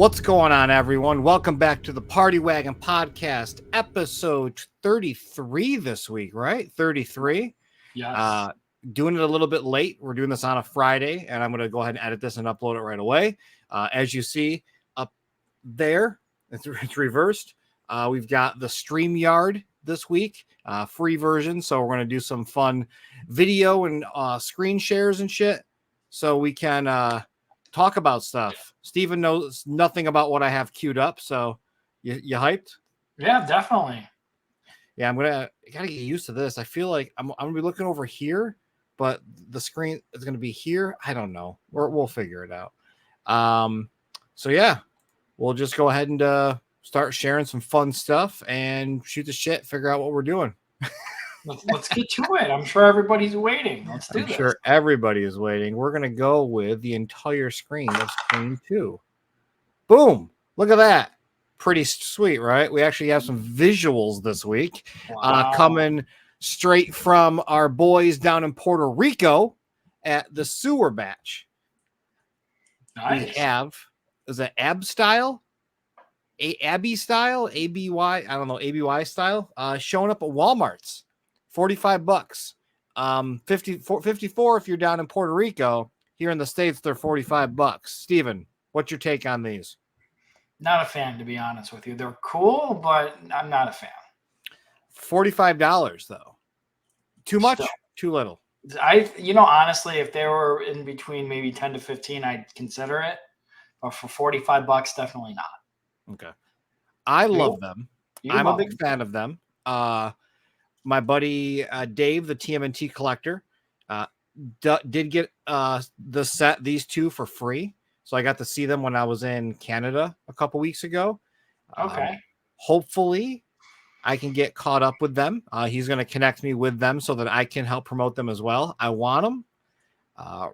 What's going on, everyone? Welcome back to the Party Wagon podcast, episode 33 this week, right? 33. Yes. Doing it a little bit late. We're doing this on a Friday, and I'm going to go ahead and edit this and upload it right away. As you see up there, it's reversed. We've got the StreamYard this week, free version. So we're going to do some fun video and screen shares and shit so we can talk about stuff. Steven knows nothing about what I have queued up. So you hyped? Yeah, definitely. Yeah, I gotta get used to this. I feel like I'm gonna be looking over here, but the screen is gonna be here. I don't know. We'll figure it out. So yeah, we'll just go ahead and start sharing some fun stuff and shoot the shit, figure out what we're doing. Let's get to it. I'm sure everybody's waiting. Let's do this. Sure everybody is waiting. We're gonna go with the entire screen of screen 2. Boom! Look at that. Pretty sweet, right? We actually have some visuals this week. Wow. Coming straight from our boys down in Puerto Rico at the Sewer Batch. Nice. We have, is it AB style? Abby style? ABY? I don't know, ABY style. Showing up at Walmart's. $45. 54 if you're down in Puerto Rico. Here in the States, they're $45. Steven, what's your take on these? Not a fan, to be honest with you. They're cool, but I'm not a fan. $45 though. Too much? Still. Too little? Honestly, if they were in between maybe 10 to 15, I'd consider it. But for $45, definitely not. Okay. I love them. I'm a big fan of them. My buddy Dave, the TMNT collector, did get these two for free. So I got to see them when I was in Canada a couple weeks ago. Okay. Hopefully I can get caught up with them. He's going to connect me with them so that I can help promote them as well. I want them.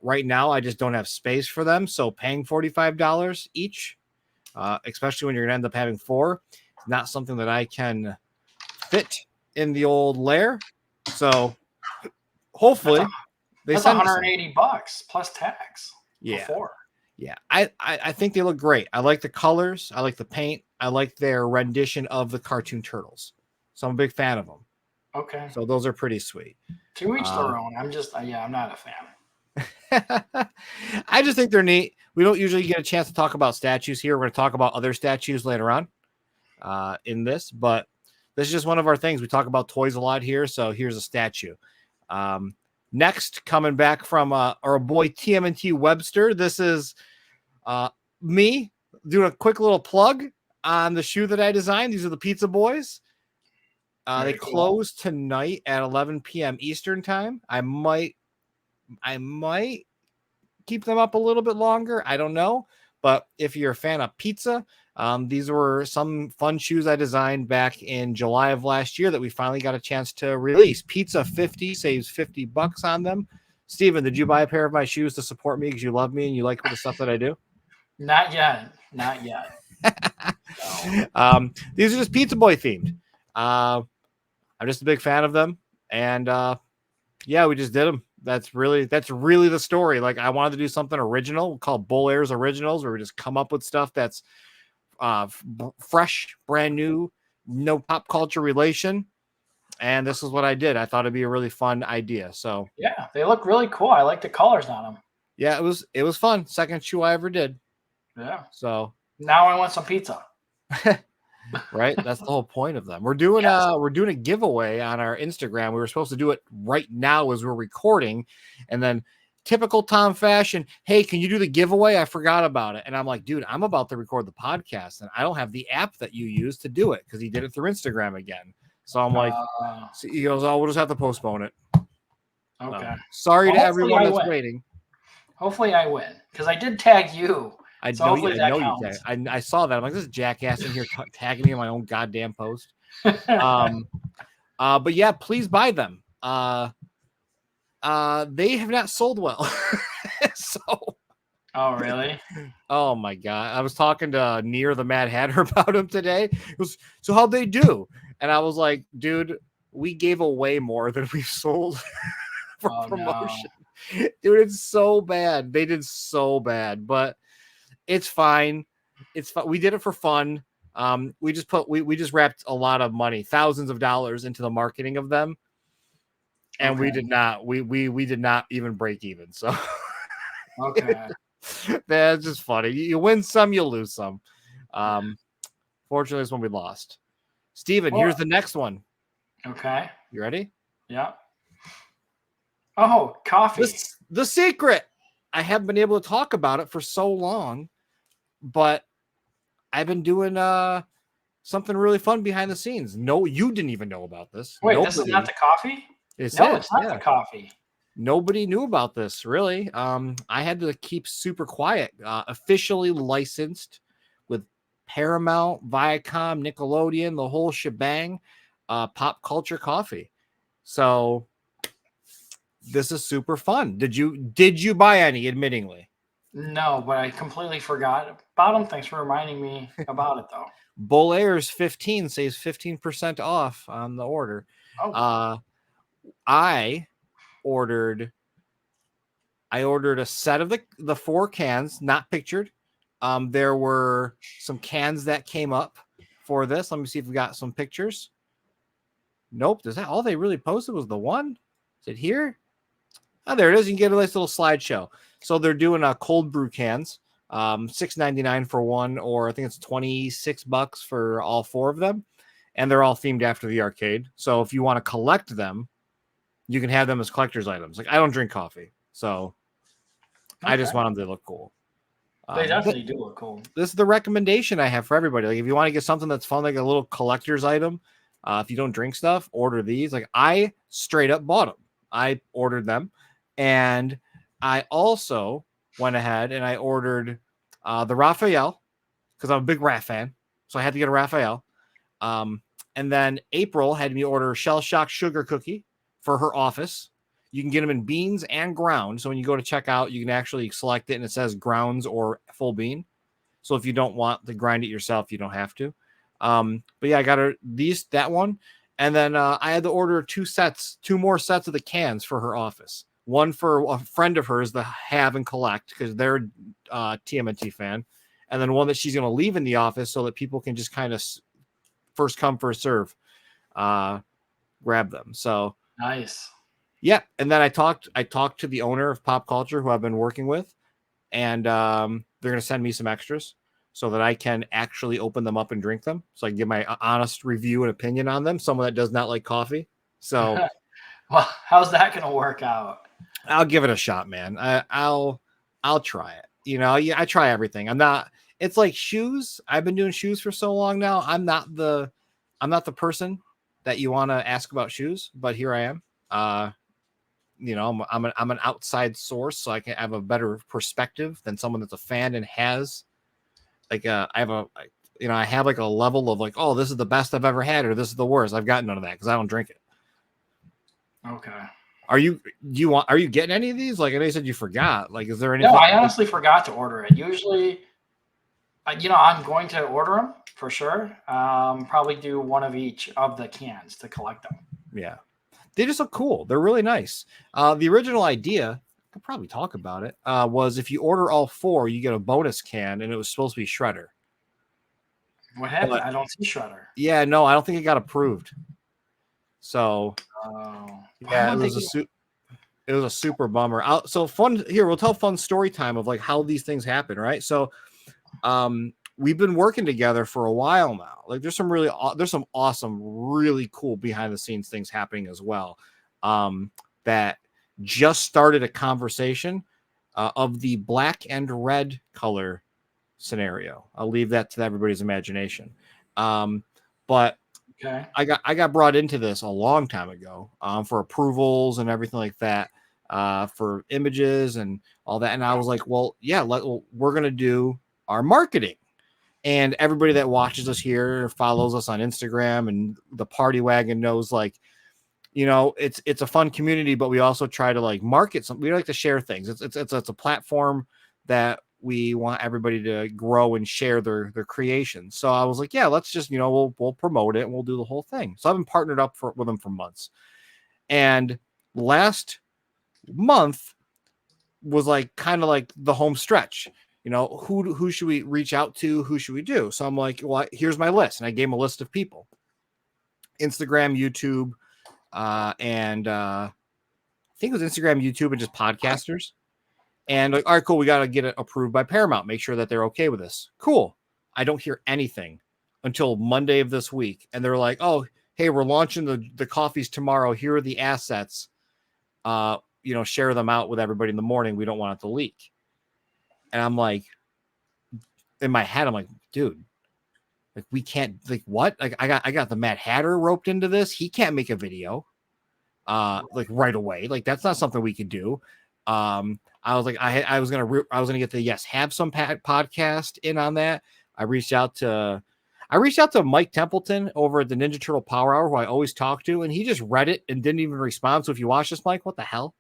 Right now, I just don't have space for them. So paying $45 each, especially when you're going to end up having 4, is not something that I can fit in the old lair. So hopefully that's $180 plus tax. Yeah. Before. Yeah, I think they look great. I like the colors. I like the paint. I like their rendition of the cartoon turtles. So I'm a big fan of them. Okay. So those are pretty sweet. To each their own. I'm not a fan. I just think they're neat. We don't usually get a chance to talk about statues here. We're going to talk about other statues later on in this, but this is just one of our things. We talk about toys a lot here, so here's a statue. Next, coming back from our boy TMNT Webster, this is me doing a quick little plug on the shoe that I designed. These are the Pizza Boys. They close tonight at 11 p.m. Eastern time. I might keep them up a little bit longer. I don't know. But if you're a fan of pizza, these were some fun shoes I designed back in July of last year that we finally got a chance to release. Pizza 50 saves $50 on them. Steven, did you buy a pair of my shoes to support me because you love me and you like the stuff that I do? Not yet. No. These are just Pizza Boy themed. I'm just a big fan of them. And yeah, we just did them. That's really the story. Like, I wanted to do something original called Bull Airs Originals, where we just come up with stuff that's fresh, brand new, no pop culture relation. And this is what I did. I thought it'd be a really fun idea. So yeah, they look really cool. I like the colors on them. Yeah, it was fun. Second shoe I ever did. Yeah. So now I want some pizza. Right? That's the whole point of them. We're doing a giveaway on our Instagram. We were supposed to do it right now as we're recording, and then typical Tom fashion, hey, can you do the giveaway? I forgot about it. And I'm like, dude, I'm about to record the podcast and I don't have the app that you use to do it because he did it through Instagram again. So I'm like, so he goes, oh, we'll just have to postpone it. Okay. Sorry to everyone that's waiting. Hopefully I win because I did tag you. I know you tagged. I saw that. I'm like, this is jackass in here tagging me in my own goddamn post. But yeah, please buy them. They have not sold well. So. Oh, really? Oh my God. I was talking to Near the Mad Hatter about him today. It was, so how'd they do? And I was like, dude, we gave away more than we sold for promotion. No. Dude, it's so bad. They did so bad, but it's fine. It's fun. We did it for fun. We just wrapped a lot of money, thousands of dollars into the marketing of them. And we did not, we did not even break even. So Okay. that's just funny. You win some, you lose some. Fortunately, this one we lost. Steven, here's the next one. Okay. You ready? Yeah. Oh, coffee. The secret. I haven't been able to talk about it for so long, but I've been doing something really fun behind the scenes. No, you didn't even know about this. Wait, this is not the coffee? It's not the coffee. Nobody knew about this, really. I had to keep super quiet. Officially licensed with Paramount, Viacom, Nickelodeon, the whole shebang. Pop culture coffee. So this is super fun. Did you buy any? Admittingly, no, but I completely forgot about them. Thanks for reminding me about it, though. Bull Airs 15 saves 15% off on the order. Oh. I ordered a set of the 4 cans, not pictured. There were some cans that came up for this. Let me see if we got some pictures. Nope. Is that all they really posted was the one? Is it here? Oh, there it is. You can get a nice little slideshow. So they're doing cold brew cans, $6.99 for one, or I think it's $26 for all 4 of them. And they're all themed after the arcade. So if you want to collect them, you can have them as collector's items. Like, I don't drink coffee, so I just want them to look cool. They definitely do look cool. This is the recommendation I have for everybody. Like, if you want to get something that's fun, like a little collector's item, if you don't drink stuff, order these. Like, I straight up bought them. I ordered them, and I also went ahead and I ordered the Raphael because I'm a big Raph fan, so I had to get a Raphael. And then April had me order Shell Shock Sugar Cookie for her office. You can get them in beans and ground. So when you go to checkout, you can actually select it and it says grounds or full bean. So if you don't want to grind it yourself, you don't have to. But yeah, I got her that one. And then I had to order 2 more sets of the cans for her office. One for a friend of hers to have and collect because they're a TMNT fan. And then one that she's going to leave in the office so that people can just kind of first come, first serve, grab them. So nice. Yeah. And then I talked to the owner of Pop Culture who I've been working with, and they're going to send me some extras so that I can actually open them up and drink them. So I can give my honest review and opinion on them. Someone that does not like coffee. So well, how's that going to work out? I'll give it a shot, man. I'll try it. You know, I try everything. It's like shoes. I've been doing shoes for so long now. I'm not the person that you want to ask about shoes, but here I am. You know, I'm an outside source, so I can have a better perspective than someone that's a fan and has like I have like a level of like, oh, this is the best I've ever had, or this is the worst. I've got none of that because I don't drink it. Okay. Are you getting any of these? Like, I know you said you forgot. Like, is there anything? No, I honestly forgot to order it. Usually, I'm going to order them for sure. Probably do one of each of the cans to collect them. Yeah. They just look cool. They're really nice. The original idea, I could probably talk about it, was if you order all 4, you get a bonus can, and it was supposed to be Shredder. What happened? But I don't see Shredder. Yeah, no, I don't think it got approved. So, yeah, it was a super bummer. So fun here. We'll tell fun story time of like how these things happen, right? So, we've been working together for a while now. Like, there's some awesome, really cool behind the scenes things happening as well. That just started a conversation of the black and red color scenario. I'll leave that to everybody's imagination. But okay. I got brought into this a long time ago for approvals and everything like that, for images and all that. And I was like, well, yeah, we're going to do our marketing. And everybody that watches us here, follows us on Instagram, and the Party Wagon knows, like, you know, it's a fun community, but we also try to like market something. We like to share things. It's a platform that we want everybody to grow and share their creations. So I was like, yeah, let's just, you know, we'll promote it and we'll do the whole thing. So I've been partnered up with them for months. And last month was like kind of like the home stretch. who should we reach out to? Who should we do? So I'm like, well, here's my list. And I gave him a list of people: Instagram, YouTube, and I think it was Instagram, YouTube, and just podcasters. And like, all right, cool. We got to get it approved by Paramount. Make sure that they're okay with this. Cool. I don't hear anything until Monday of this week. And they're like, oh, hey, we're launching the coffees tomorrow. Here are the assets. Share them out with everybody in the morning. We don't want it to leak. And I'm like, in my head, I'm like, dude, like we can't, like what? Like I got the Mad Hatter roped into this. He can't make a video like right away. Like that's not something we could do. I was like, I was gonna get the Yes Have Some podcast in on that. I reached out to Mike Templeton over at the Ninja Turtle Power Hour, who I always talk to, and he just read it and didn't even respond. So if you watch this, Mike, what the hell?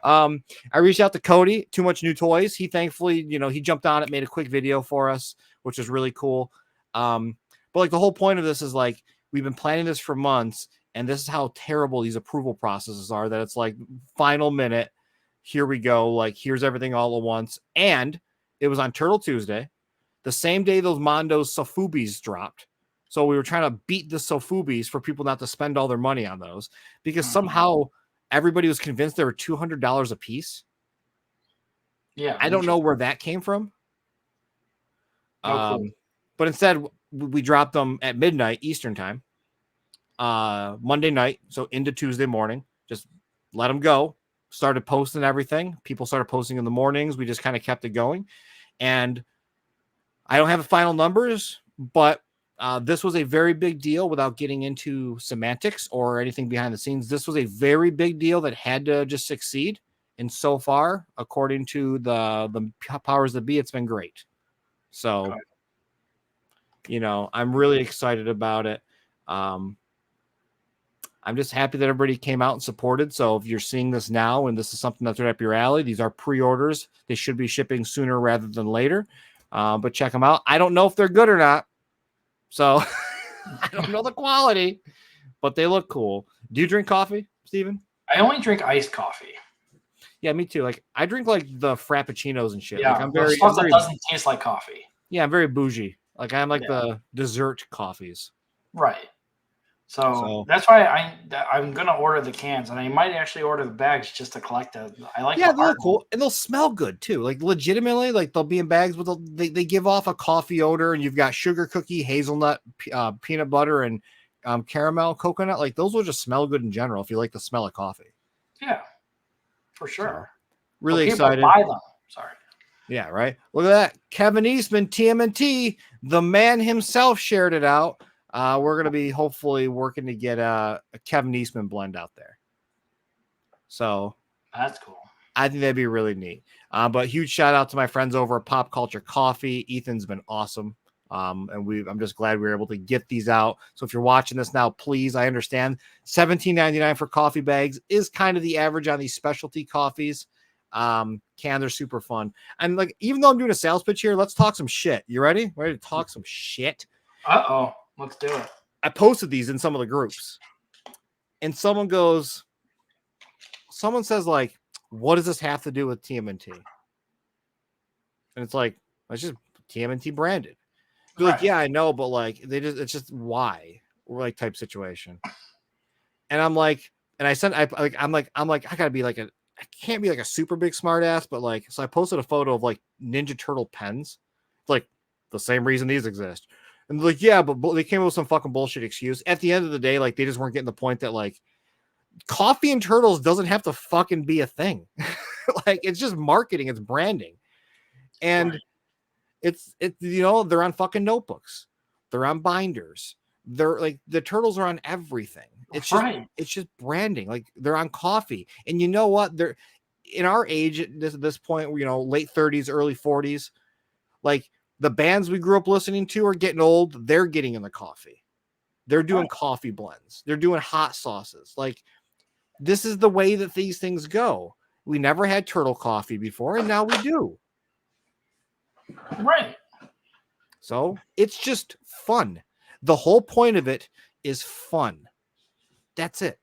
I reached out to Cody, Too Much New Toys. He thankfully, he jumped on it, made a quick video for us, which was really cool. But like the whole point of this is like we've been planning this for months, and this is how terrible these approval processes are. That it's like final minute. Here we go. Like here's everything all at once, and it was on Turtle Tuesday, the same day those Mondo's Sofubis dropped. So we were trying to beat the Sofubis for people not to spend all their money on those because somehow everybody was convinced they were $200 a piece. Yeah. I don't know where that came from. No clue. But instead we dropped them at midnight Eastern time, Monday night. So into Tuesday morning, just let them go. Started posting everything. People started posting in the mornings. We just kind of kept it going. And I don't have the final numbers, but this was a very big deal without getting into semantics or anything behind the scenes. This was a very big deal that had to just succeed. And so far, according to the powers that be, it's been great. So, I'm really excited about it. I'm just happy that everybody came out and supported. So if you're seeing this now and this is something that's right up your alley, these are pre-orders. They should be shipping sooner rather than later. But check them out. I don't know if they're good or not. So I don't know the quality, but they look cool. Do you drink coffee, Steven? I only drink iced coffee. Yeah, me too. Like I drink like the frappuccinos and shit. Yeah, like, that doesn't taste like coffee. Yeah, I'm very bougie. Like I'm like the dessert coffees. Right. So that's why I'm gonna order the cans, and I might actually order the bags just to collect them. I like. Yeah, they're cool, and they'll smell good too. Like legitimately, like they'll be in bags with they give off a coffee odor, and you've got sugar cookie, hazelnut, peanut butter, and caramel, coconut. Like those will just smell good in general if you like the smell of coffee. Yeah, for sure. So, really excited. Buy them. Sorry. Yeah, right. Look at that, Kevin Eastman, TMNT, the man himself shared it out. We're going to be hopefully working to get a Kevin Eastman blend out there. So that's cool. I think that'd be really neat. But huge shout out to my friends over at Pop Culture Coffee. Ethan's been awesome. And I'm just glad we were able to get these out. So if you're watching this now, please, I understand $17.99 for coffee bags is kind of the average on these specialty coffees. They're super fun. And like, even though I'm doing a sales pitch here, let's talk some shit. You ready? Ready to talk some shit? Uh-oh. Let's do it. I posted these in some of the groups, and someone says like, what does this have to do with TMNT? And it's like, it's just TMNT branded. They're like, yeah, I know, but like it's just why? We're like type situation. And I'm like, and I'm like, I gotta be like I can't be like a super big smart ass, but like, so I posted a photo of like Ninja Turtle pens. It's like the same reason these exist. And like, yeah, but they came up with some fucking bullshit excuse. At the end of the day, like they just weren't getting the point that like coffee and turtles doesn't have to fucking be a thing. Like it's just marketing, it's branding. And it's they're on fucking notebooks. They're on binders. They're like the turtles are on everything. It's just branding. Like they're on coffee. And you know what? They're in our age at this point, late 30s, early 40s, like the bands we grew up listening to are getting old. They're getting in the coffee. They're doing coffee blends. They're doing hot sauces. Like this is the way that these things go. We never had turtle coffee before, and now we do. Right. So it's just fun. The whole point of it is fun. That's it.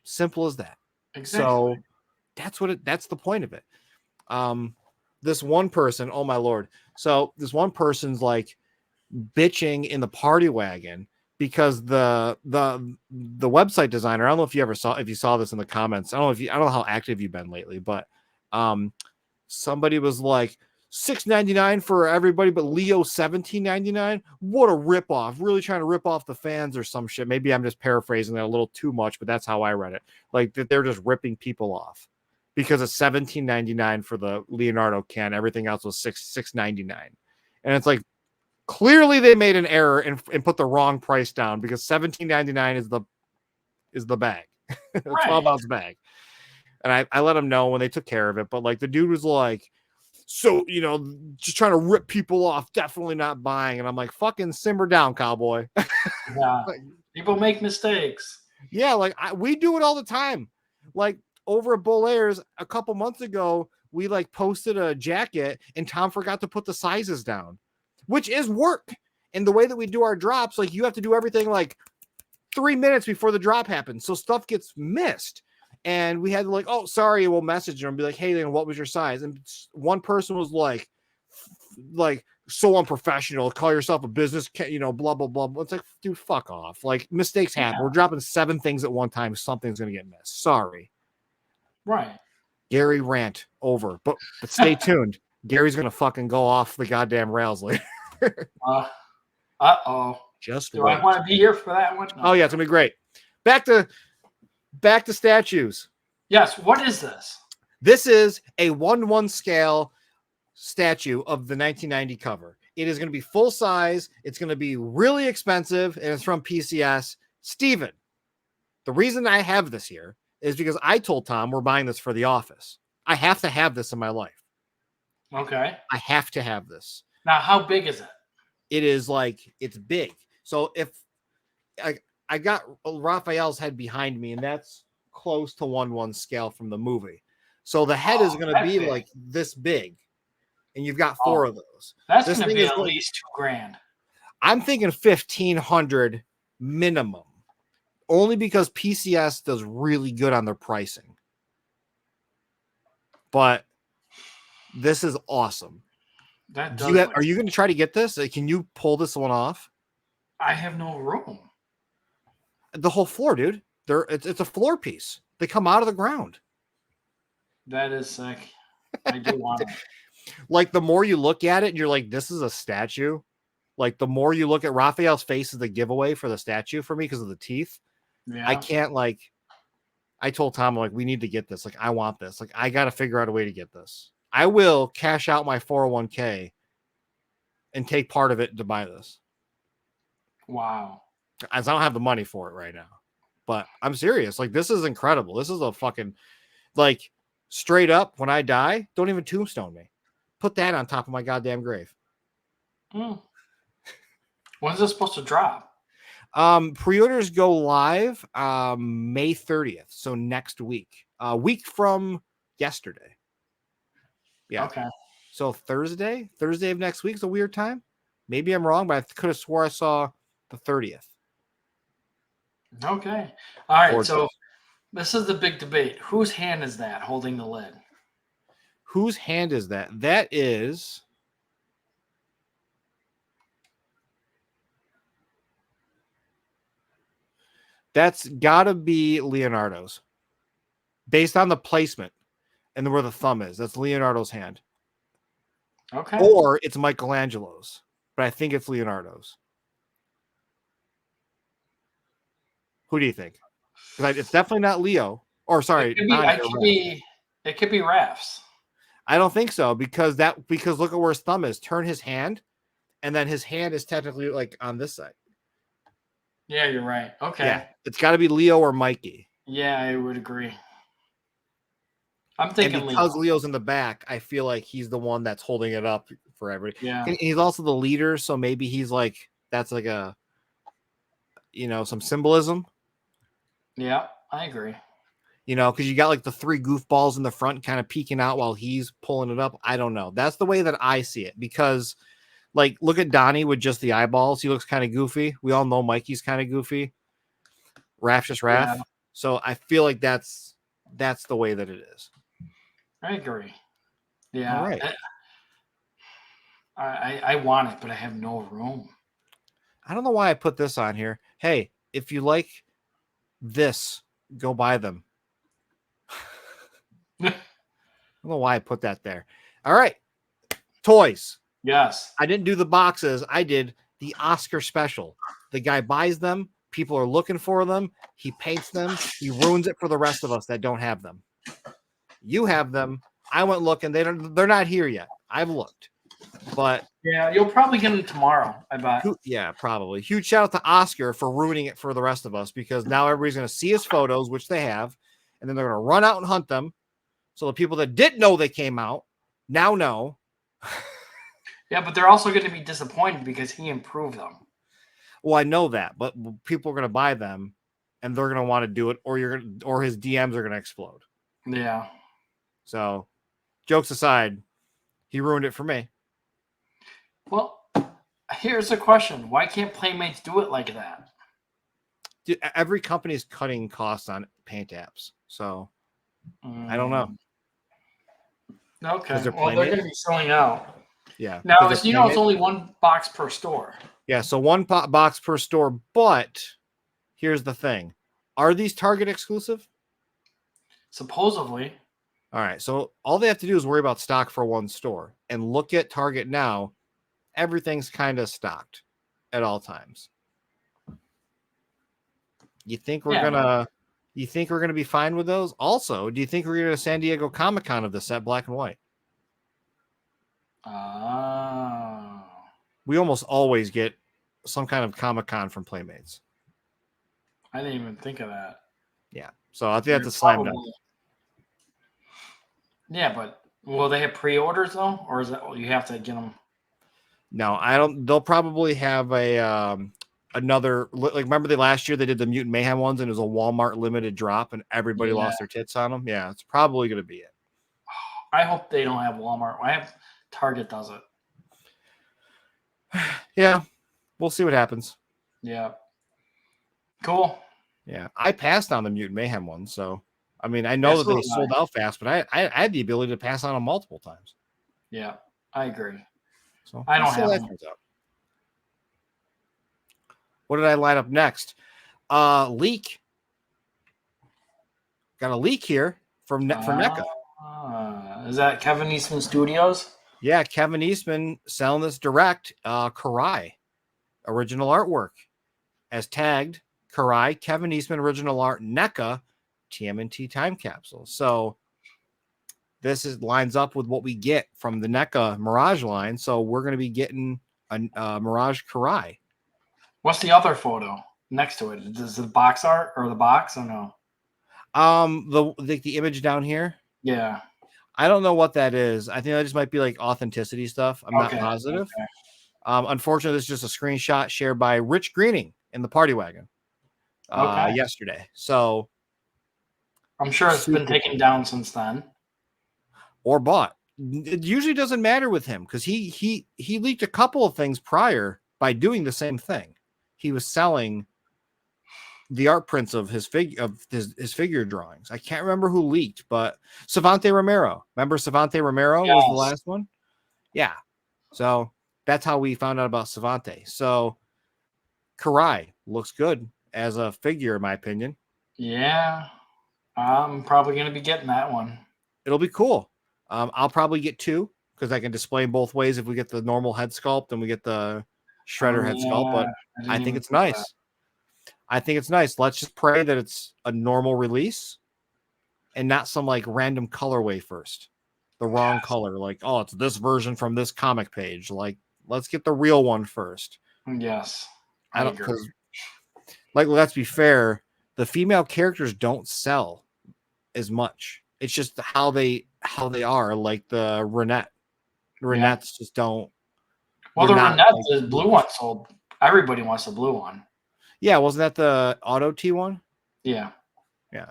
Simple as that. Exactly. So that's the point of it. this one person, oh my lord. So this one person's like bitching in the party wagon because the website designer, I don't know if you saw this in the comments. I don't know how active you've been lately, but somebody was like $6.99 for everybody, but Leo $17.99. What a ripoff! Really trying to rip off the fans or some shit. Maybe I'm just paraphrasing that a little too much, but that's how I read it. Like that they're just ripping people off because it's $17.99 for the Leonardo can. Everything else was $6.99, and it's like clearly they made an error and put the wrong price down because $17.99 is the bag, a 12-ounce bag. And I let them know when they took care of it, but like the dude was like, so, just trying to rip people off, definitely not buying. And I'm like, fucking simmer down, cowboy. Yeah. People make mistakes. Yeah, like we do it all the time. Like over at Bull Airs a couple months ago, we like posted a jacket and Tom forgot to put the sizes down, which is work. And the way that we do our drops, like you have to do everything like 3 minutes before the drop happens. So stuff gets missed. And we had to like, oh, sorry, we'll message them and be like, hey, then what was your size? And one person was like so unprofessional. Call yourself a business, blah, blah, blah. It's like, dude, fuck off. Like mistakes happen. Yeah. We're dropping 7 things at one time. Something's going to get missed. Sorry. Right. Gary rant over, but stay tuned. Gary's going to fucking go off the goddamn rails later. Uh-oh. Just Do wait. I want to be here for that one? No. Oh yeah, it's gonna be great. Back to statues. Yes. What is this? This is a 1:1 scale statue of the 1990 cover. It is going to be full size. It's going to be really expensive, and it's from PCS. Steven, the reason I have this here is because I told Tom we're buying this for the office. I have to have this in my life. Okay. I have to have this. Now, how big is it? It is like, it's big. So if I got Raphael's head behind me, and that's close to 1:1 scale from the movie. So the head is going to be big. Like this big, and you've got 4 of those. That's going to be at least $2,000. I'm thinking 1,500 minimum, only because PCS does really good on their pricing. But this is awesome. Are you going to try to get this? Can you pull this one off? I have no room. The whole floor, dude. It's a floor piece. They come out of the ground. That is sick. I do want it. Like the more you look at it, you're like, this is a statue. Like the more you look at Raphael's face is the giveaway for the statue for me because of the teeth. Yeah. I can't I told Tom, like, we need to get this. Like, I want this. Like, I got to figure out a way to get this. I will cash out my 401k and take part of it to buy this. Wow. As I don't have the money for it right now, but I'm serious. Like, this is incredible. This is a fucking, like, straight up, when I die, don't even tombstone me. Put that on top of my goddamn grave. When's this supposed to drop? Pre-orders go live May 30th, so next week. A week from yesterday. Yeah. Okay. So Thursday of next week is a weird time. Maybe I'm wrong, but I could have swore I saw the 30th. Okay. All right. So this is the big debate. Whose hand is that holding the lid? Whose hand is that? That is... That's got to be Leonardo's. Based on the placement and where the thumb is. That's Leonardo's hand. Okay. Or it's Michelangelo's. But I think it's Leonardo's. Who do you think? Because it's definitely not Leo. Or sorry. It could be Raph's. I don't think so. Because look at where his thumb is. Turn his hand. And then his hand is technically like on this side. Yeah, you're right. Okay. Yeah, it's got to be Leo or Mikey. Yeah, I would agree. I'm thinking and because Leo's in the back, I feel like he's the one that's holding it up for everybody. Yeah. And he's also the leader, so maybe he's like, that's like a, some symbolism. Yeah, I agree. Because you got like the 3 goofballs in the front kind of peeking out while he's pulling it up. I don't know. That's the way that I see it because... Like, look at Donnie with just the eyeballs. He looks kind of goofy. We all know Mikey's kind of goofy. Raph's just Raph. Yeah. So I feel like that's the way that it is. I agree. Yeah. All right. I want it, but I have no room. I don't know why I put this on here. Hey, if you like this, go buy them. I don't know why I put that there. All right. Toys. Yes. I didn't do the boxes. I did the Oscar special. The guy buys them. People are looking for them. He paints them. He ruins it for the rest of us that don't have them. You have them. I went looking. They're not here yet. I've looked. But yeah, you'll probably get them tomorrow, I bet. Yeah, probably. Huge shout out to Oscar for ruining it for the rest of us, because now everybody's going to see his photos, which they have, and then they're going to run out and hunt them. So the people that didn't know they came out now know. Yeah, but they're also going to be disappointed because he improved them. Well, I know that, but people are going to buy them, and they're going to want to do it, or his DMs are going to explode. Yeah. So, jokes aside, he ruined it for me. Well, here's the question: why can't Playmates do it like that? Dude, every company is cutting costs on paint apps, so I don't know. Okay, They're well, they're going to be selling out. Yeah. Now, it's only one box per store. Yeah, so one box per store, but here's the thing. Are these Target exclusive? Supposedly. All right, so all they have to do is worry about stock for one store. And look at Target now. Everything's kind of stocked at all times. You think we're gonna be fine with those? Also, do you think we're gonna San Diego Comic-Con of the set black and white? We almost always get some kind of Comic-Con from Playmates. I didn't even think of that. Yeah. So I think that's a slam dunk. Yeah, but will they have pre-orders though? Or is that you have to get them? No, I don't. They'll probably have a another, like, remember last year they did the Mutant Mayhem ones and it was a Walmart limited drop and everybody lost their tits on them. Yeah, it's probably going to be it. I hope they don't have Walmart. I have Target does it. Yeah, we'll see what happens. Yeah. Cool. Yeah, I passed on the Mutant Mayhem one, so I mean, I know that they sold out fast, but I had the ability to pass on them multiple times. Yeah, I agree. So I don't have them. What did I line up next? Leak. Got a leak here from NECA. Is that Kevin Eastman Studios? Yeah, Kevin Eastman selling this direct. Karai, original artwork, as tagged. Karai, Kevin Eastman original art, NECA, TMNT time capsule. So this lines up with what we get from the NECA Mirage line. So we're going to be getting a Mirage Karai. What's the other photo next to it? Is it the box art or the box or no? The image down here. Yeah. I don't know what that is. I think that just might be like authenticity stuff. I'm not positive. Okay. Unfortunately, this is just a screenshot shared by Rich Greening in the Party Wagon yesterday. So I'm sure it's been taken down since then. Or bought. It usually doesn't matter with him because he leaked a couple of things prior by doing the same thing. He was selling the art prints of his figure drawings. I can't remember who leaked, but Savante Romero. Remember Savante Romero was the last one? Yeah. So that's how we found out about Savante. So Karai looks good as a figure, in my opinion. Yeah. I'm probably going to be getting that one. It'll be cool. I'll probably get two because I can display them both ways. If we get the normal head sculpt and we get the shredder head sculpt, but I think it's nice. I think it's nice. Let's just pray that it's a normal release and not some like random colorway first. The wrong color. Like, oh, it's this version from this comic page. Like, let's get the real one first. Yes. I don't, because, like, let's be fair, the female characters don't sell as much. It's just how they are. Like the Renettes just don't. Well, the Renette, the blue one sold. Everybody wants the blue one. Yeah, wasn't that the Auto T one? Yeah. Yeah.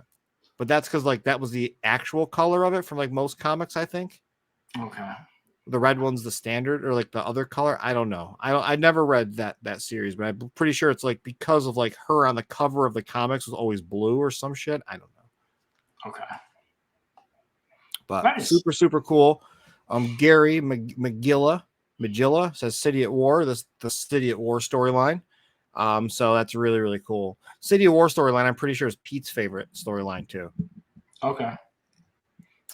But that's because like that was the actual color of it from like most comics, I think. Okay. The red one's the standard, or like the other color. I don't know. I never read that series, but I'm pretty sure it's like because of like her on the cover of the comics was always blue or some shit. I don't know. Okay. But nice. Super, super cool. Gary Magilla says City at War. The City at War storyline. So that's really, really cool. City of War storyline, I'm pretty sure is Pete's favorite storyline too. Okay.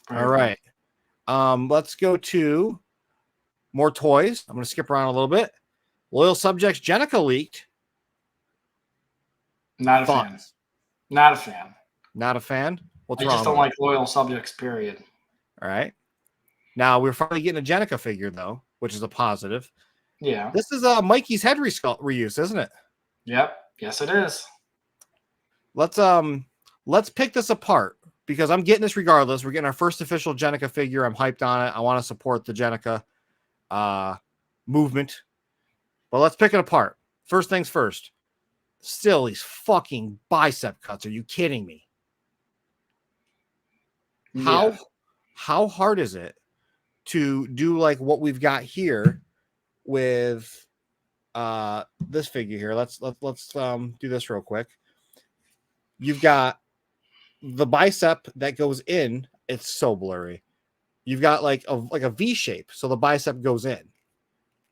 All right. Let's go to more toys. I'm going to skip around a little bit. Loyal Subjects Jenica leaked. Not a fan. Not a fan. Not a fan? What's wrong? I just don't like Loyal Subjects, period. All right. Now, we're finally getting a Jenica figure, though, which is a positive. Yeah. This is Mikey's head reuse, isn't it? Yep. Yes, it is. Let's pick this apart because I'm getting this regardless. We're getting our first official Jenica figure. I'm hyped on it. I want to support the Jenica movement. But let's pick it apart. First things first. Still, these fucking bicep cuts. Are you kidding me? Yeah. How hard is it to do like what we've got here with this figure here? Let's do this real quick. You've got the bicep that goes in. It's so blurry. You've got like a V shape, so the bicep goes in.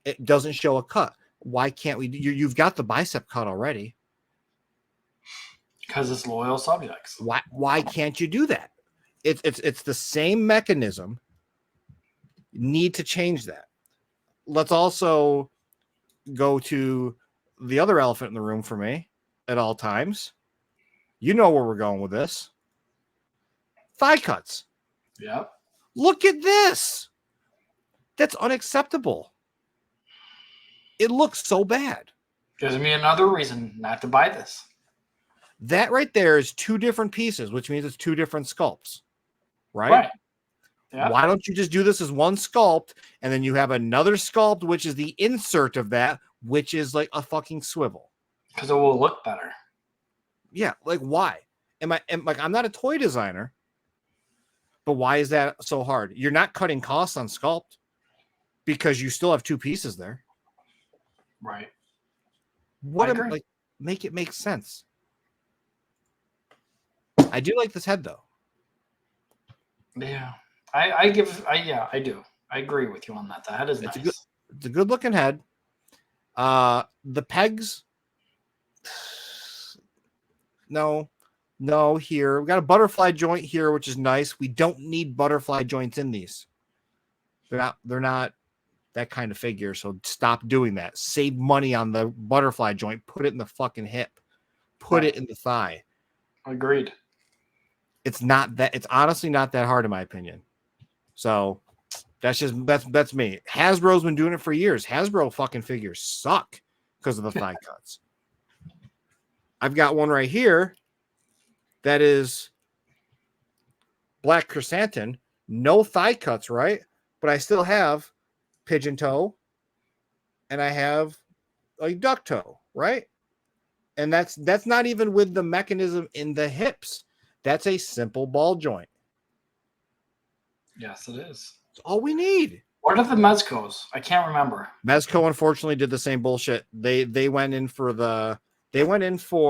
It doesn't show a cut. Why can't we? You've got the bicep cut already. Because it's Loyal Subjects. Why can't you do that? It's the same mechanism. Need to change that. Let's also go to the other elephant in the room for me at all times. You know where we're going with this. Thigh cuts. Yep. Look at this. That's unacceptable. It looks so bad. Gives me another reason not to buy this. That right there is two different pieces, which means it's two different sculpts. Right? Right. Yeah. Why don't you just do this as one sculpt and then you have another sculpt, which is the insert of that, which is like a fucking swivel? Because it will look better. Yeah, like why? I'm not a toy designer, but why is that so hard? You're not cutting costs on sculpt because you still have two pieces there. Right. Make it make sense. I do like this head though. Yeah. I do. I agree with you on that. The head is nice. It's a good looking head. The pegs. No, here. We got a butterfly joint here, which is nice. We don't need butterfly joints in these. They're not that kind of figure, so stop doing that. Save money on the butterfly joint. Put it in the fucking hip. Put it in the thigh. Agreed. It's honestly not that hard in my opinion. So that's me. Hasbro's been doing it for years. Hasbro fucking figures suck because of the thigh cuts. I've got one right here that is Black Chrysanthemum, no thigh cuts, right? But I still have pigeon toe and I have like duck toe, right? And that's not even with the mechanism in the hips. That's a simple ball joint. Yes, it is. That's all we need. What are the Mezcos? I can't remember. Mezco unfortunately did the same bullshit. They went in for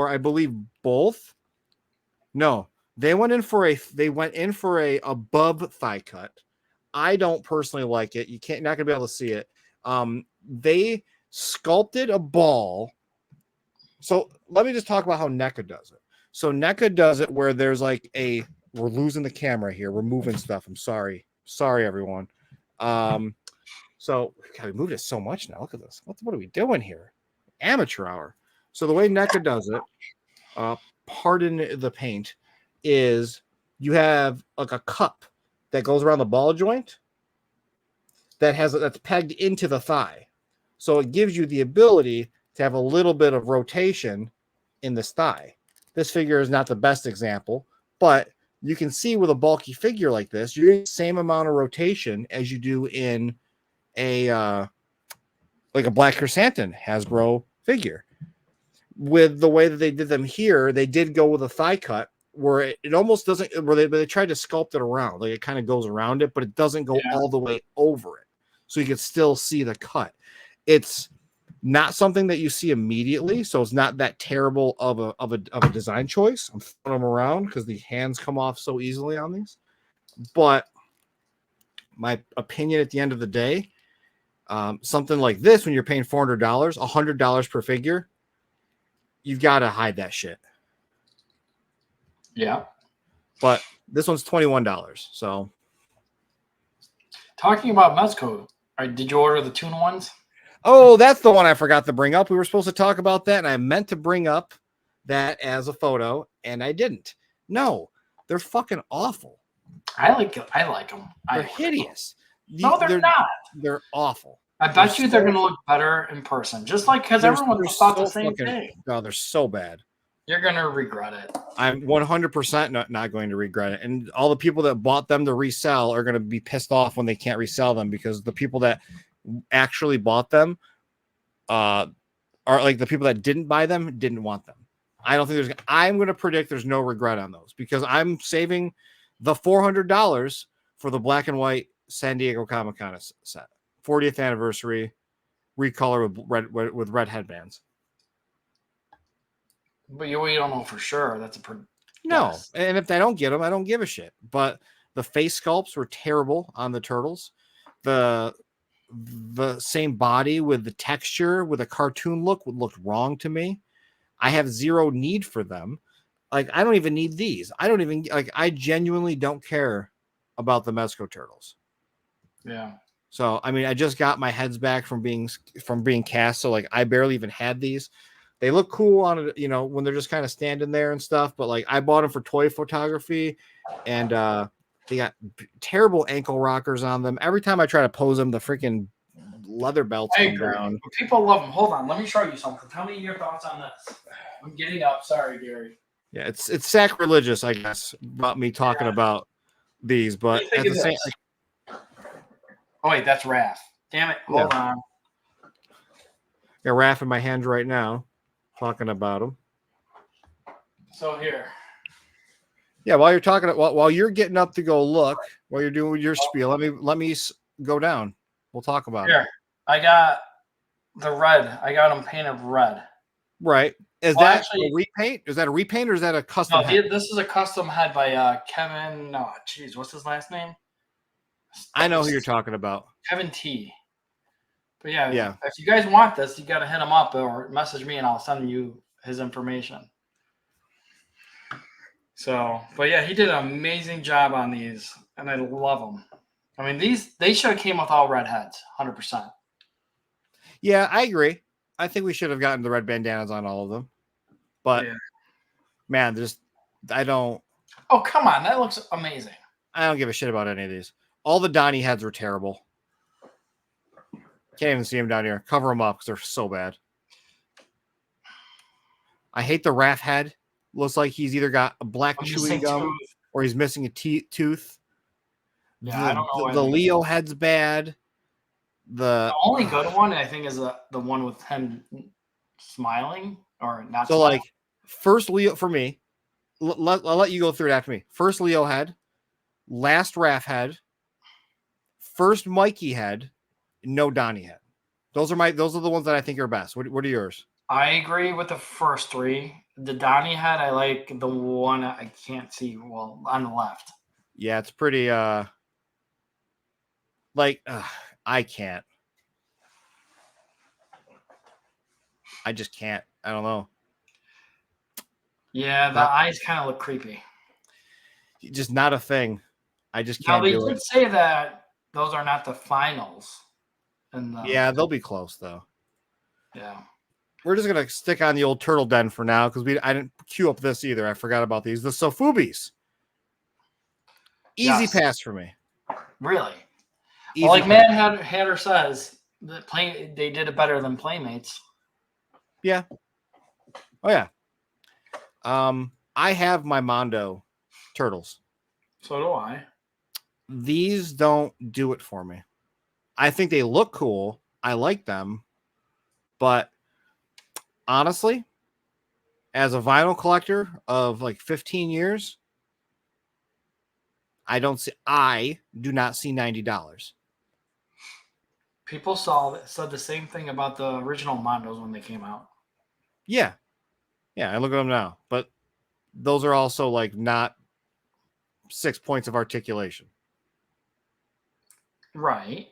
I believe both. No, they went in for a above thigh cut. I don't personally like it. Not gonna be able to see it. They sculpted a ball. So let me just talk about how NECA does it. So NECA does it where there's like we're losing the camera here. We're moving stuff. I'm sorry. Sorry, everyone. So God, we moved it so much now. Look at this. What are we doing here? Amateur hour. So the way NECA does it, pardon the paint, is you have like a cup that goes around the ball joint that's pegged into the thigh. So it gives you the ability to have a little bit of rotation in this thigh. This figure is not the best example, but you can see with a bulky figure like this, you're getting the same amount of rotation as you do in a Black Chrysanthemum Hasbro figure. With the way that they did them here, they did go with a thigh cut where it almost doesn't, where they tried to sculpt it around. Like it kind of goes around it, but it doesn't go all the way over it. So you can still see the cut. It's not something that you see immediately, so it's not that terrible of a design choice. I'm throwing them around because the hands come off so easily on these. But my opinion at the end of the day, something like this, when you're paying $400, $100 per figure, you've got to hide that shit. Yeah. But this one's $21. So talking about Mezco, did you order the tuna ones? Oh, that's the one I forgot to bring up. We were supposed to talk about that, and I meant to bring up that as a photo, and I didn't. No, they're fucking awful. I like them. They're hideous. No, they're not. They're awful. I bet you they're going to look better in person, just like because everyone thought the same thing. No, they're so bad. You're going to regret it. I'm 100% not going to regret it. And all the people that bought them to resell are going to be pissed off when they can't resell them, because the people that actually bought them are like the people that didn't buy them didn't want them. I'm going to predict there's no regret on those, because I'm saving the $400 for the black and white San Diego Comic-Con set. 40th anniversary recolor with red headbands. But we don't know for sure. That's no. And if I don't get them, I don't give a shit. But the face sculpts were terrible on the turtles. The same body with the texture with a cartoon look looked wrong to me. I have zero need for them. Like, I don't even need these. I genuinely don't care about the Mezco turtles. Yeah. So, I mean, I just got my heads back from being cast. So, like, I barely even had these. They look cool on it, when they're just kind of standing there and stuff. But, like, I bought them for toy photography, and they got terrible ankle rockers on them. Every time I try to pose them, the freaking leather belts come down. People love them. Hold on. Let me show you something. Tell me your thoughts on this. I'm getting up. Sorry, Gary. Yeah, it's sacrilegious, I guess, about me talking about these. But at the same oh, wait, that's Raph. Damn it. Hold on. Got Raph in my hands right now, talking about him. So here. Yeah, while you're getting up to go look, while you're doing your spiel, let me go down. We'll talk about it. I got the red. I got them painted red. Right. Is that a repaint? Is that a repaint, or is that a custom head? This is a custom head by Kevin. No, geez, what's his last name? I know who you're talking about. Kevin T. But yeah. If you guys want this, you got to hit him up or message me, and I'll send you his information. So, but yeah, he did an amazing job on these, and I love them. I mean, they should have came with all red heads, 100%. Yeah, I agree. I think we should have gotten the red bandanas on all of them. But, man, I don't. Oh, come on. That looks amazing. I don't give a shit about any of these. All the Donnie heads were terrible. Can't even see them down here. Cover them up because they're so bad. I hate the Raph head. Looks like he's either got a black chewing gum or he's missing a tooth. Yeah, I don't know. The Leo head's bad. The only good one, I think, is the one with him smiling or not. So, like, first Leo for me. I'll let you go through it after me. First Leo head, last Raph head, first Mikey head, no Donnie head. Those are the ones that I think are best. What are yours? I agree with the first three. The Donnie head, I like the one I can't see well on the left. Yeah, it's pretty I can't. I just can't. I don't know. Yeah, the eyes kind of look creepy. Just not a thing. I just can't do it. They did say that those are not the finals. Yeah, they'll be close, though. Yeah. We're just going to stick on the old Turtle Den for now, because I didn't queue up this either. I forgot about these. The Sofubis. Easy pass for me. Really? Well, like Mad Hatter says, they did it better than Playmates. Yeah. Oh, yeah. I have my Mondo turtles. So do I. These don't do it for me. I think they look cool. I like them. But honestly, as a vinyl collector of like 15 years, I do not see $90. People said the same thing about the original Mondos when they came out. Yeah. Yeah, I look at them now. But those are also like not 6 points of articulation. Right.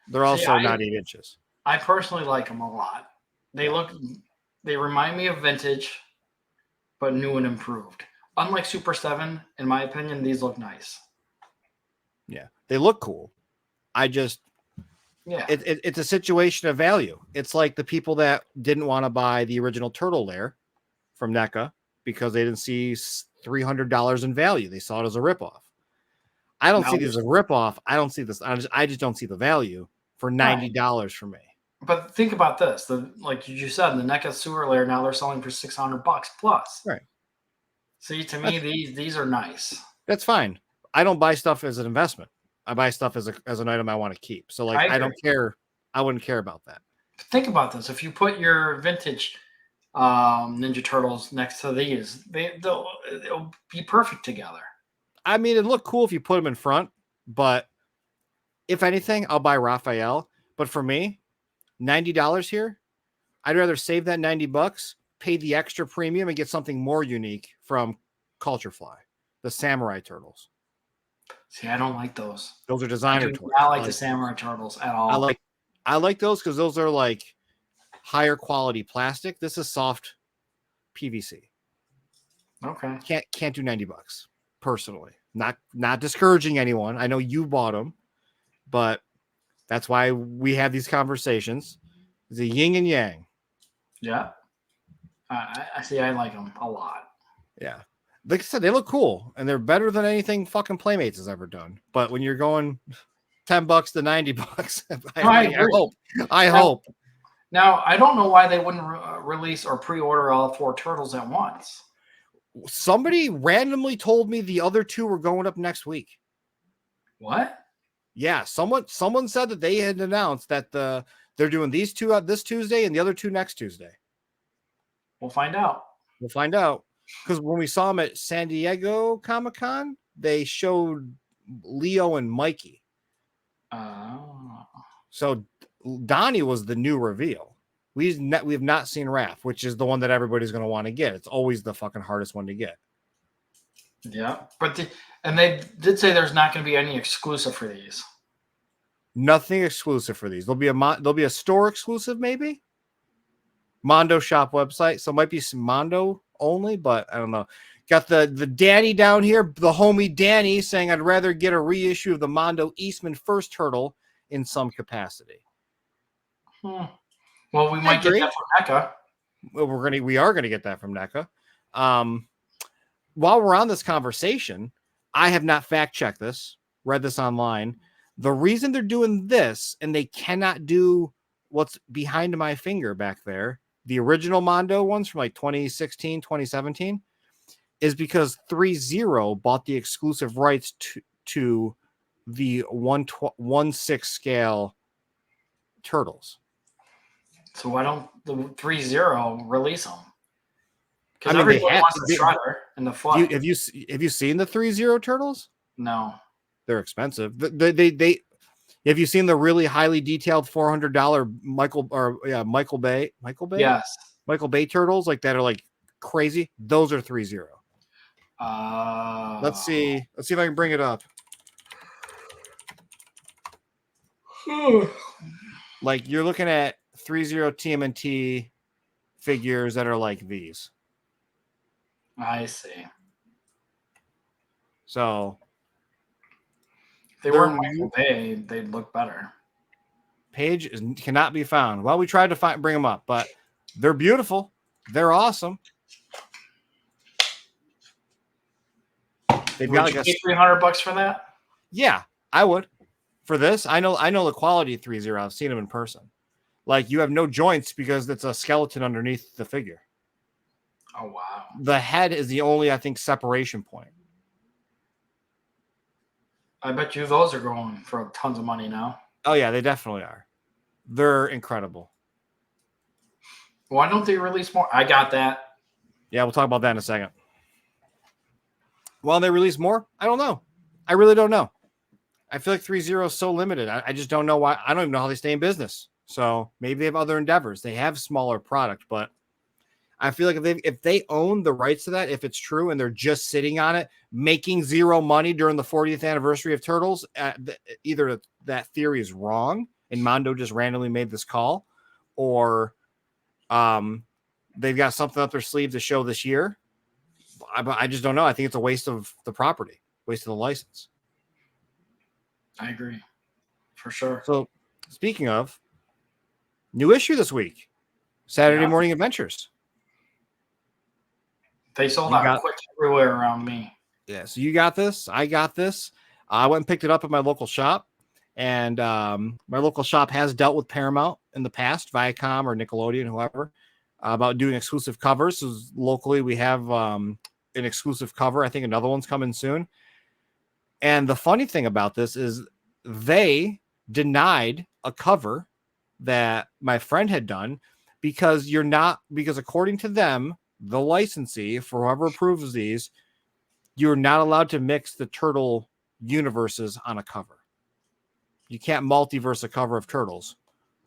They're See, also not 8 inches. I personally like them a lot. They remind me of vintage, but new and improved. Unlike Super 7, in my opinion, these look nice. Yeah, they look cool. I just, Yeah. it's a situation of value. It's like the people that didn't want to buy the original Turtle Lair from NECA because they didn't see $300 in value. They saw it as a ripoff. I don't see this as a ripoff. I don't see this. I just don't see the value for $90 for me. But think about this: like you said, the NECA sewer layer now they're selling for $600 plus. Right. See, to me, these are nice. That's fine. I don't buy stuff as an investment. I buy stuff as an item I want to keep. So like I don't care. I wouldn't care about that. Think about this: if you put your vintage Ninja Turtles next to these, they'll be perfect together. I mean, it'd look cool if you put them in front, but if anything, I'll buy Raphael. But for me, $90 here, I'd rather save that $90, pay the extra premium, and get something more unique from Culture Fly, the Samurai Turtles. See, I don't like those. Those are designer toys. I like the Samurai Turtles at all. I like those because those are like higher quality plastic. This is soft PVC. Okay. Can't do $90 personally. Not discouraging anyone. I know you bought them, but that's why we have these conversations. It's a yin and yang. Yeah. I see. I like them a lot. Yeah. Like I said, they look cool and they're better than anything fucking Playmates has ever done. But when you're going $10 to $90, I hope. Now, I don't know why they wouldn't release or pre-order all 4 turtles at once. Somebody randomly told me the other 2 were going up next week. What? Yeah, someone said that they had announced that they're doing these 2 this Tuesday and the other 2 next Tuesday. We'll find out. Because when we saw them at San Diego Comic-Con, they showed Leo and Mikey. Oh. So Donnie was the new reveal. We have not seen Raph, which is the one that everybody's going to want to get. It's always the fucking hardest one to get. Yeah, but they did say there's not going to be any exclusive for these. Nothing exclusive for these. There'll be a store exclusive, maybe. Mondo shop website, so it might be some Mondo only, but I don't know. Got the Danny down here, the homie Danny, saying I'd rather get a reissue of the Mondo Eastman First Turtle in some capacity. Well, we might get that from NECA. Well, we are gonna get that from NECA. While we're on this conversation, I have not fact checked this, read this online. The reason they're doing this and they cannot do what's behind my finger back there, the original Mondo ones from like 2016, 2017, is because 3-0 bought the exclusive rights to the 1/6 scale turtles. So why don't the 3-0 release them? Because everyone wants the Shredder and the Fluff. Have you seen the 3-0 turtles? No. They're expensive. They have you seen the really highly detailed $400 Michael Bay? Yes. Michael Bay turtles like that are like crazy. Those are 3-0. Let's see if I can bring it up. Like you're looking at 3-0 TMNT figures that are like these. I see. So if they weren't Michael Bay, they'd look better. Page cannot be found. Well, we tried to bring them up, but they're beautiful. They're awesome. Would you pay $300 for that? Yeah, I would. For this, I know the quality of 3-0. I've seen them in person. Like you have no joints because it's a skeleton underneath the figure. Oh wow! The head is the only, I think, separation point. I bet you those are going for tons of money now. Oh yeah, they definitely are. They're incredible. Why don't they release more? I got that. Yeah, we'll talk about that in a second. Why don't they release more? I don't know. I really don't know. I feel like 3-0 is so limited. I just don't know why. I don't even know how they stay in business. So maybe they have other endeavors. They have smaller product, but I feel like if they own the rights to that, if it's true and they're just sitting on it, making zero money during the 40th anniversary of Turtles, either that theory is wrong and Mondo just randomly made this call, or they've got something up their sleeve to show this year. I just don't know. I think it's a waste of the property, waste of the license. I agree, for sure. So, speaking of, new issue this week, Saturday Morning Adventures. They sold out quick everywhere around me. Yeah, so you got this. I got this. I went and picked it up at my local shop, and my local shop has dealt with Paramount in the past, Viacom or Nickelodeon, whoever, about doing exclusive covers. So locally, we have an exclusive cover. I think another one's coming soon. And the funny thing about this is they denied a cover that my friend had done because according to them, the licensee for whoever approves these, you're not allowed to mix the turtle universes on a cover. You can't multiverse a cover of Turtles.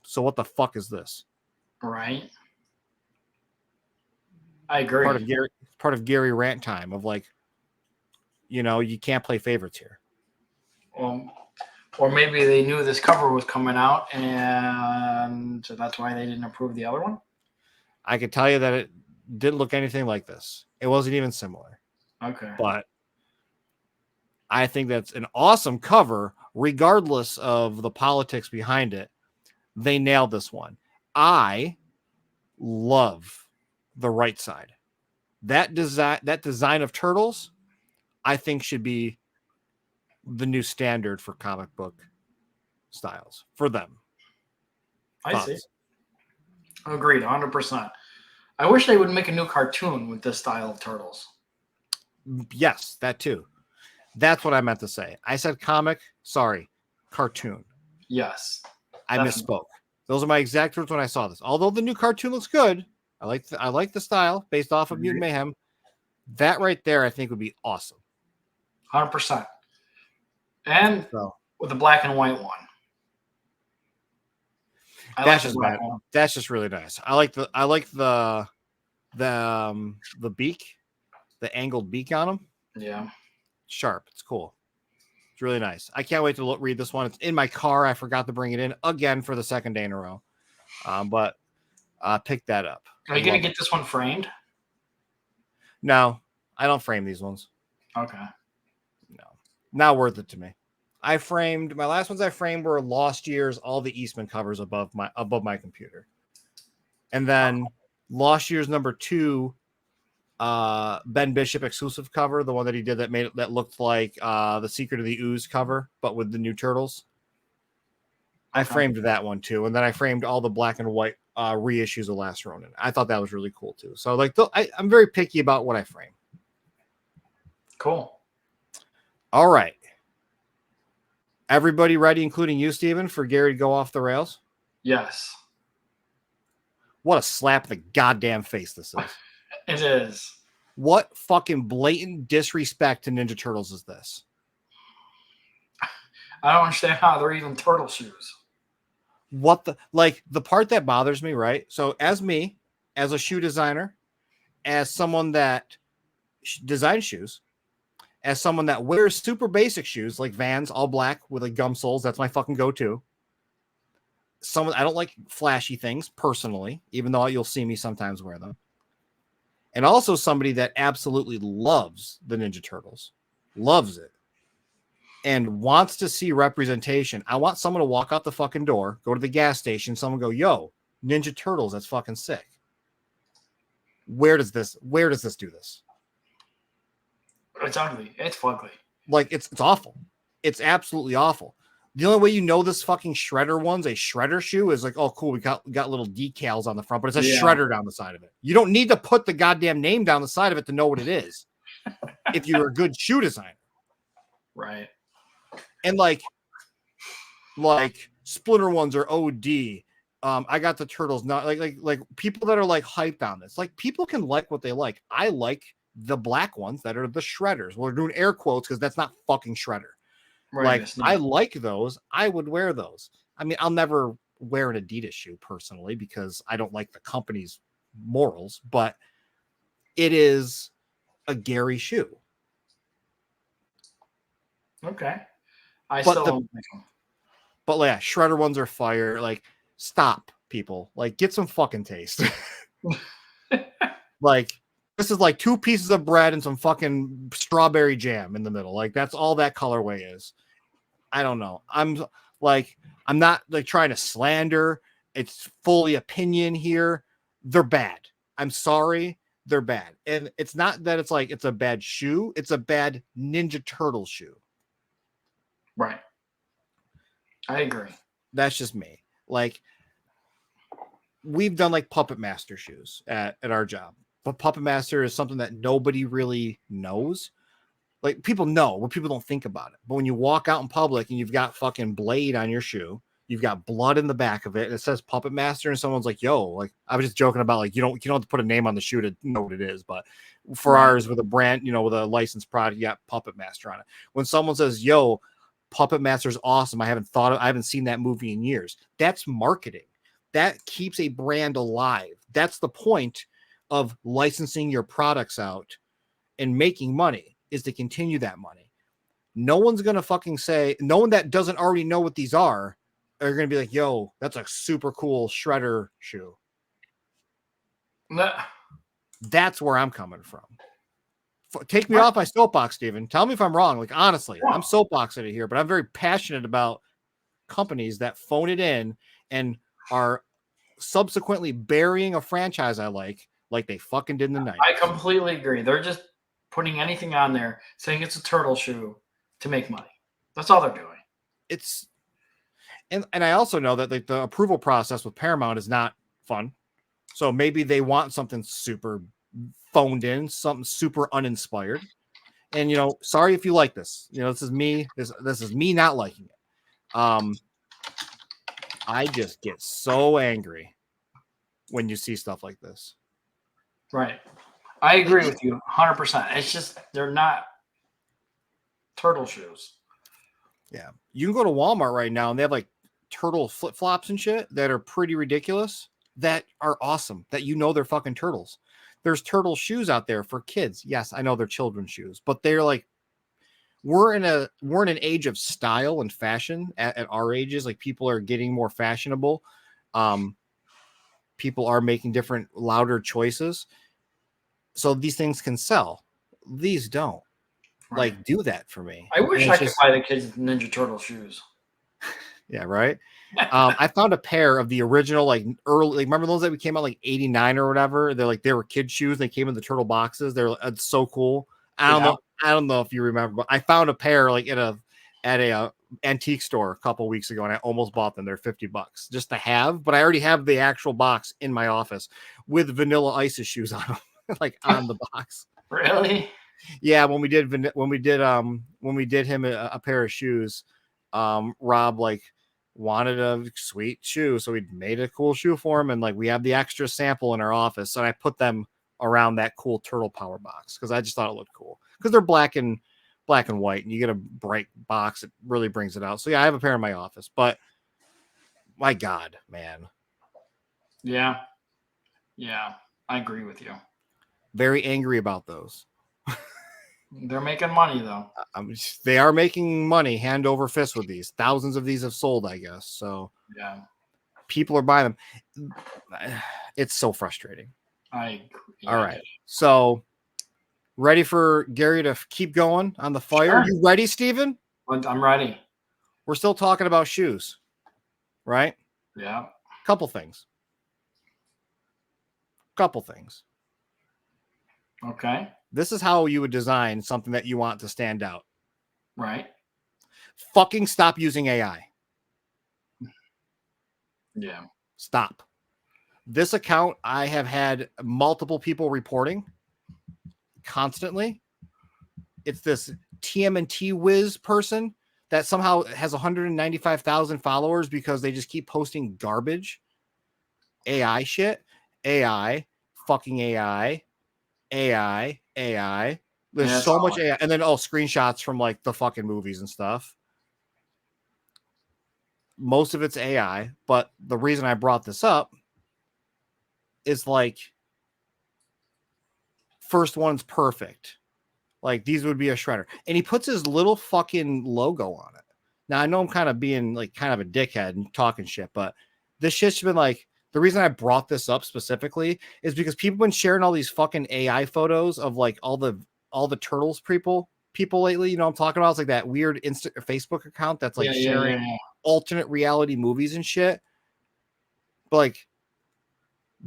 So what the fuck is this? Right. I agree. Part of Gary rant time of like, you can't play favorites here. Or maybe they knew this cover was coming out, and so that's why they didn't approve the other one. I could tell you that it didn't look anything like this. It wasn't even similar. Okay. But I think that's an awesome cover, regardless of the politics behind it. They nailed this one. I love the right side. That design of Turtles, I think, should be the new standard for comic book styles for them. I see. Agreed, 100%. I wish they would make a new cartoon with this style of Turtles. Yes, that too. That's what I meant to say. I said comic, sorry, cartoon. Yes. I misspoke. Those are my exact words when I saw this. Although the new cartoon looks good, I like the style based off of Mutant Mayhem. That right there, I think, would be awesome. 100%. And with the black and white one. That's just really nice. I like the beak, the angled beak on them. Yeah. Sharp. It's cool. It's really nice. I can't wait to read this one. It's in my car. I forgot to bring it in again for the second day in a row. But pick that up. Are you going to get this one framed? No, I don't frame these ones. Okay. No, not worth it to me. My last ones I framed were Lost Years, all the Eastman covers above my computer. And then Lost Years #2, Ben Bishop exclusive cover, the one that he did that looked like the Secret of the Ooze cover, but with the new Turtles. I framed that one too, and then I framed all the black and white reissues of Last Ronin. I thought that was really cool too. So I'm very picky about what I frame. Cool. All right. Everybody ready, including you, Steven, for Gary to go off the rails? Yes. What a slap in the goddamn face this is. It is. What fucking blatant disrespect to Ninja Turtles is this? I don't understand how they're even turtle shoes. The part that bothers me, right? So as a shoe designer, as someone that designs shoes, as someone that wears super basic shoes like Vans, all black with like gum soles, that's my fucking go-to. I don't like flashy things personally, even though you'll see me sometimes wear them. And also somebody that absolutely loves the Ninja Turtles, loves it, and wants to see representation. I want someone to walk out the fucking door, go to the gas station, someone go, yo, Ninja Turtles, that's fucking sick. Where does this do this? It's ugly. It's fugly. Like, it's awful. It's absolutely awful. The only way you know this fucking Shredder one's a Shredder shoe is like, oh, cool, we got little decals on the front, but it's a Shredder down the side of it. You don't need to put the goddamn name down the side of it to know what it is if you're a good shoe designer. Right. And like Splinter ones are OD. I got the Turtles, not like people that are like hyped on this. Like, people can like what they like. I like the black ones that are the Shredders. We're doing air quotes because that's not fucking Shredder. Right, like, I like those. I would wear those. I mean, I'll never wear an Adidas shoe personally because I don't like the company's morals, but it is a Gary shoe. Okay. I But still the don't think but yeah, shredder ones are fire. Like, stop, people. Like, get some fucking taste. Like, this is like 2 pieces of bread and some fucking strawberry jam in the middle. Like, that's all that colorway is. I don't know. I'm not like trying to slander. It's fully opinion here. They're bad. I'm sorry. They're bad. And it's not that it's like it's a bad shoe. It's a bad Ninja Turtle shoe. right. I agree. That's just me. Like, we've done like Puppet Master shoes at our job. But Puppet Master is something that nobody really knows. Like, people know, but people don't think about it. But when you walk out in public and you've got fucking blade on your shoe, you've got blood in the back of it, and it says Puppet Master, and someone's like, "Yo," like, I was just joking about, like, you don't have to put a name on the shoe to know what it is, but for ours, with a brand, with a licensed product, you got Puppet Master on it. When someone says, "Yo, Puppet Master's awesome," I haven't seen that movie in years. That's marketing. That keeps a brand alive. That's the point of licensing your products out and making money, is to continue that money. No one's going to fucking say, no one that doesn't already know what these are going to be like, "Yo, that's a super cool shredder shoe." That's where I'm coming from. Take me off my soapbox, Steven. Tell me if I'm wrong. Like, honestly, I'm soapboxing it here, but I'm very passionate about companies that phone it in and are subsequently burying a franchise I like they fucking did in the 90s. I completely agree. They're just putting anything on there saying it's a turtle shoe to make money. That's all they're doing. It's and I also know that like the approval process with Paramount is not fun. So maybe they want something super phoned in, something super uninspired. And sorry if you like this. This is me. This is me not liking it. I just get so angry when you see stuff like this. Right. I agree with you 100%. It's just they're not turtle shoes. Yeah. You can go to Walmart right now and they have like turtle flip-flops and shit that are pretty ridiculous, that are awesome, that they're fucking turtles. There's turtle shoes out there for kids. Yes, I know they're children's shoes, but they're like, we're in an age of style and fashion at our ages. Like, people are getting more fashionable. People are making different, louder choices. So these things can sell. These don't. Right. Like, do that for me. I wish I could buy the kids Ninja Turtle shoes. Yeah, right. I found a pair of the original, like, early, like, remember those that we came out like 89 or whatever? They were kid shoes. They came in the turtle boxes. They're so cool. I don't know if you remember, but I found a pair like at a antique store a couple weeks ago, and I almost bought them. They're $50 just to have, but I already have the actual box in my office with Vanilla Ice's shoes on them, like on the box. Really? Yeah, when we did him a pair of shoes, Rob like wanted a sweet shoe, so we made a cool shoe for him, and like we have the extra sample in our office, so I put them around that cool turtle power box because I just thought it looked cool, because they're black and white, and you get a bright box, it really brings it out. So yeah, I have a pair in my office, but my God, man. Yeah, I agree with you. Very angry about those. They're making money though. They are making money hand over fist with these. Thousands of these have sold, I guess. So yeah, people are buying them. It's so frustrating. I agree. Yeah, all right. So ready for Gary to keep going on the fire? Sure. You ready, Steven? I'm ready. We're still talking about shoes, right? Yeah. Couple things. Okay. This is how you would design something that you want to stand out. Right. Fucking stop using AI. Yeah. Stop. This account, I have had multiple people reporting constantly. It's this TMNT whiz person that somehow has 195,000 followers because they just keep posting garbage. AI shit. AI. Fucking AI. AI. There's so much AI. And then, screenshots from like the fucking movies and stuff. Most of it's AI. But the reason I brought this up is like, first one's perfect. Like these would be a shredder. And he puts his little fucking logo on it. Now I know I'm kind of being like kind of a dickhead and talking shit, but this shit's been like the reason I brought this up specifically is because people have been sharing all these fucking AI photos of like all the turtles people lately. You know what I'm talking about? It's like that weird Facebook account that's like sharing alternate reality movies and shit. But like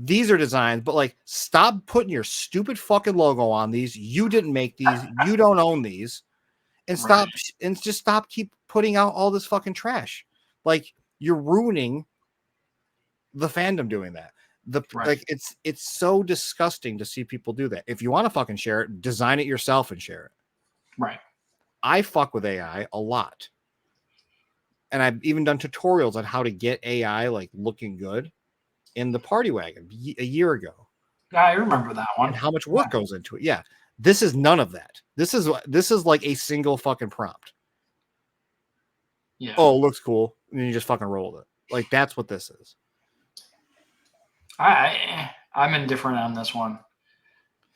these are designs, but like stop putting your stupid fucking logo on these. You didn't make these. You don't own these. And stop keep putting out all this fucking trash. Like you're ruining the fandom doing that. Like it's so disgusting to see people do that. If you want to fucking share it, design it yourself and share it. Right. I fuck with AI a lot. And I've even done tutorials on how to get AI like looking good in the Party Wagon a year ago. Yeah, I remember that one. And how much work goes into it. Yeah. This is none of that. This is like a single fucking prompt. Yeah. Oh, it looks cool. And you just fucking roll with it. Like that's what this is. I'm indifferent on this one.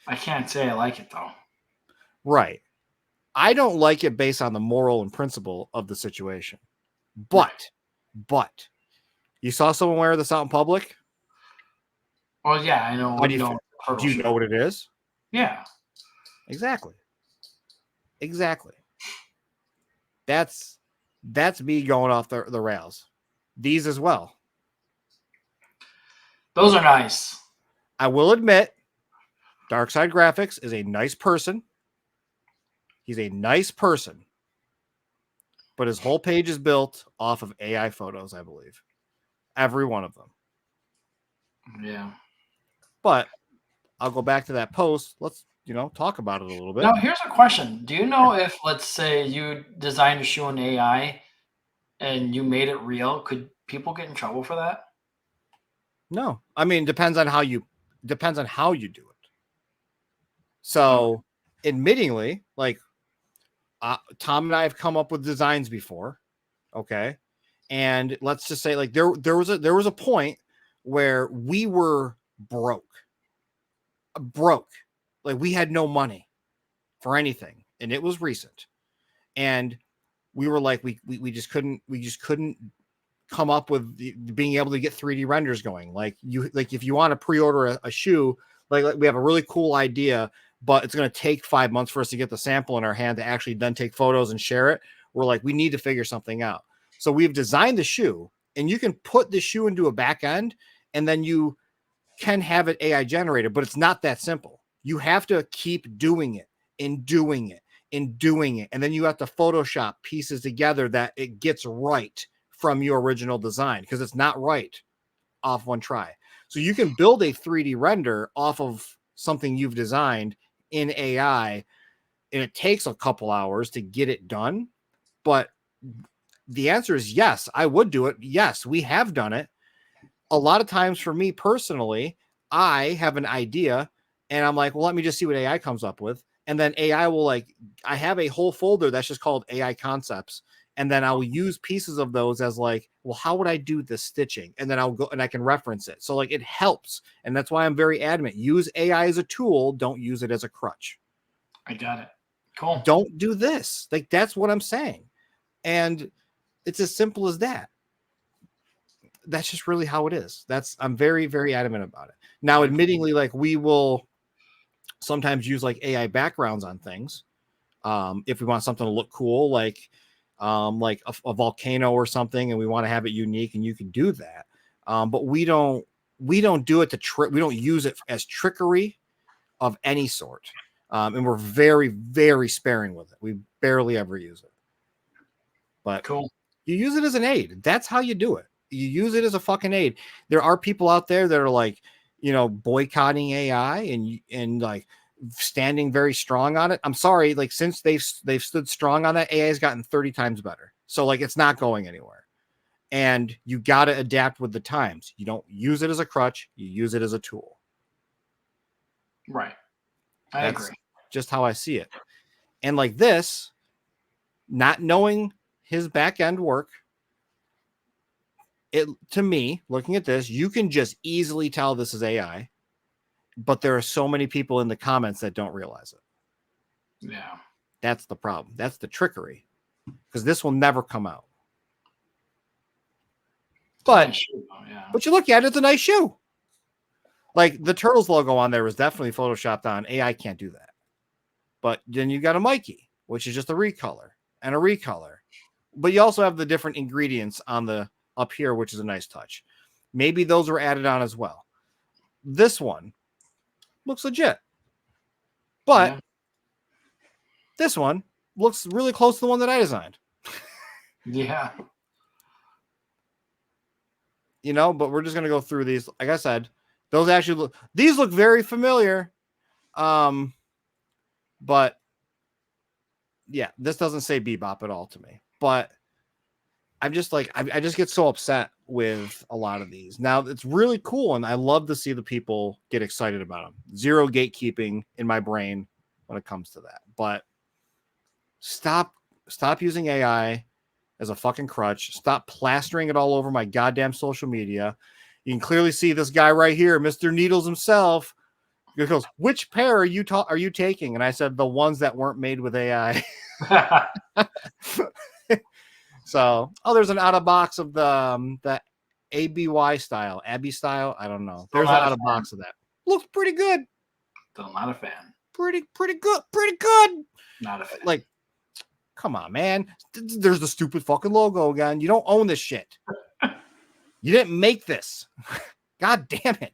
I can't say I like it though. Right. I don't like it based on the moral and principle of the situation. But you saw someone wear this out in public? Well, yeah, I know. Do you know what it is? Yeah. Exactly. That's me going off the rails. These as well. Those are nice. I will admit, Darkside Graphics is a nice person. He's a nice person. But his whole page is built off of AI photos, I believe. Every one of them. Yeah. But I'll go back to that post. Let's, talk about it a little bit. Now, here's a question. Do you know if, let's say, you designed a shoe in AI and you made it real, could people get in trouble for that? No. I mean, depends on how you do it. So, admittingly, like Tom and I have come up with designs before, okay? And let's just say like there was a point where we were broke. Like we had no money for anything, and it was recent. And we were like we just couldn't come up with being able to get 3D renders going. Like if you want to pre-order a shoe, like we have a really cool idea, but it's going to take 5 months for us to get the sample in our hand to actually then take photos and share it. We're like, we need to figure something out. So we've designed the shoe, and you can put the shoe into a back end, and then you can have it AI generated, but it's not that simple. You have to keep doing it and doing it and doing it. And then you have to Photoshop pieces together that it gets right from your original design, because it's not right off one try. So you can build a 3D render off of something you've designed in AI, and it takes a couple hours to get it done. But the answer is yes, I would do it. Yes, we have done it. A lot of times for me personally, I have an idea and I'm like, well, let me just see what AI comes up with. And then AI will I have a whole folder that's just called AI concepts. And then I'll use pieces of those as like, well, how would I do the stitching? And then I'll go and I can reference it. So like it helps. And that's why I'm very adamant. Use AI as a tool. Don't use it as a crutch. I got it. Cool. Don't do this. Like, that's what I'm saying. And it's as simple as that. That's just really how it is. I'm very, very adamant about it. Now, admittingly, like we will sometimes use like AI backgrounds on things. If we want something to look cool, like a volcano or something, and we want to have it unique, and you can do that. But we don't do it we don't use it as trickery of any sort. And we're very, very sparing with it. We barely ever use it. But cool. You use it as an aid. That's how you do it. You use it as a fucking aid. There are people out there that are like, boycotting AI and like standing very strong on it. I'm sorry, like since they've stood strong on that, AI has gotten 30 times better. So like it's not going anywhere. And you got to adapt with the times. You don't use it as a crutch. You use it as a tool. Right. That's agree. Just how I see it. And like this, not knowing his back end work, to me, looking at this, you can just easily tell this is AI. but there are so many people in the comments that don't realize it. Yeah. That's the problem. That's the trickery, because this will never come out. But Nice shoe, though, yeah. But you look at it, it's a nice shoe. Like the Turtles logo on there was definitely photoshopped on. AI can't do that. But then you got a Mikey, which is just a recolor and a recolor. But you also have the different ingredients on the up here, which is a nice touch. Maybe those were added on as well. This one looks legit. But this one looks really close to the one that I designed. Yeah. You know, but we're just going to go through these. Like I said, those actually these look very familiar. But yeah, this doesn't say Bebop at all to me. But I'm just like, I just get so upset with a lot of these. Now, it's really cool, and I love to see the people get excited about them. Zero gatekeeping in my brain when it comes to that. But stop using AI as a fucking crutch. Stop plastering it all over my goddamn social media. You can clearly see this guy right here, Mr. Needles himself. He goes, "Which pair are you taking?" And I said, "The ones that weren't made with AI." So, there's an out of box of the ABY style, Abby style. I don't know. There's an out of box of that. Looks pretty good. Still not a fan. Pretty good. Not a fan. Like, come on, man. There's the stupid fucking logo again. You don't own this shit. You didn't make this. God damn it.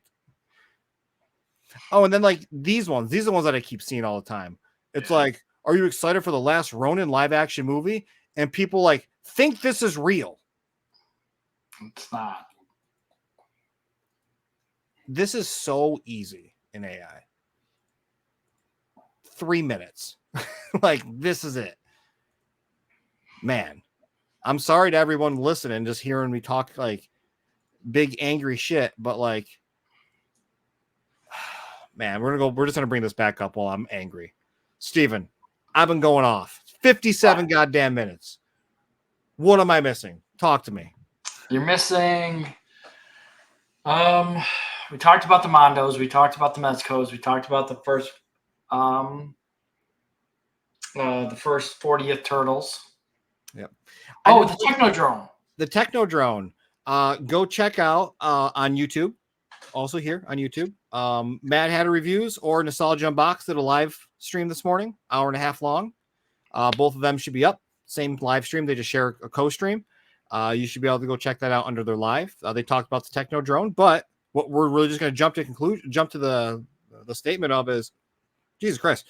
Oh, and then like these are the ones that I keep seeing all the time. It's like, are you excited for the last Ronin live action movie? And people like think this is real. It's not. This is so easy in AI. 3 minutes. Like, this is it. Man, I'm sorry to everyone listening, just hearing me talk like big angry shit, but like, man, we're just gonna bring this back up while I'm angry. Steven, I've been going off 57 goddamn minutes. What am I missing? Talk to me. You're missing. We talked about the Mondos. We talked about the Mezcos. We talked about the first 40th Turtles. Yep. Oh, the Technodrome. The Technodrome. Go check out on YouTube. Also here on YouTube. Mad Hatter Reviews or Nostalgia Unboxed did a live stream this morning, hour and a half long. Both of them should be up. Same live stream. They just share a co-stream. You should be able to go check that out under their live. They talked about the Technodrome, but what we're really just going to jump to the statement of is, Jesus Christ,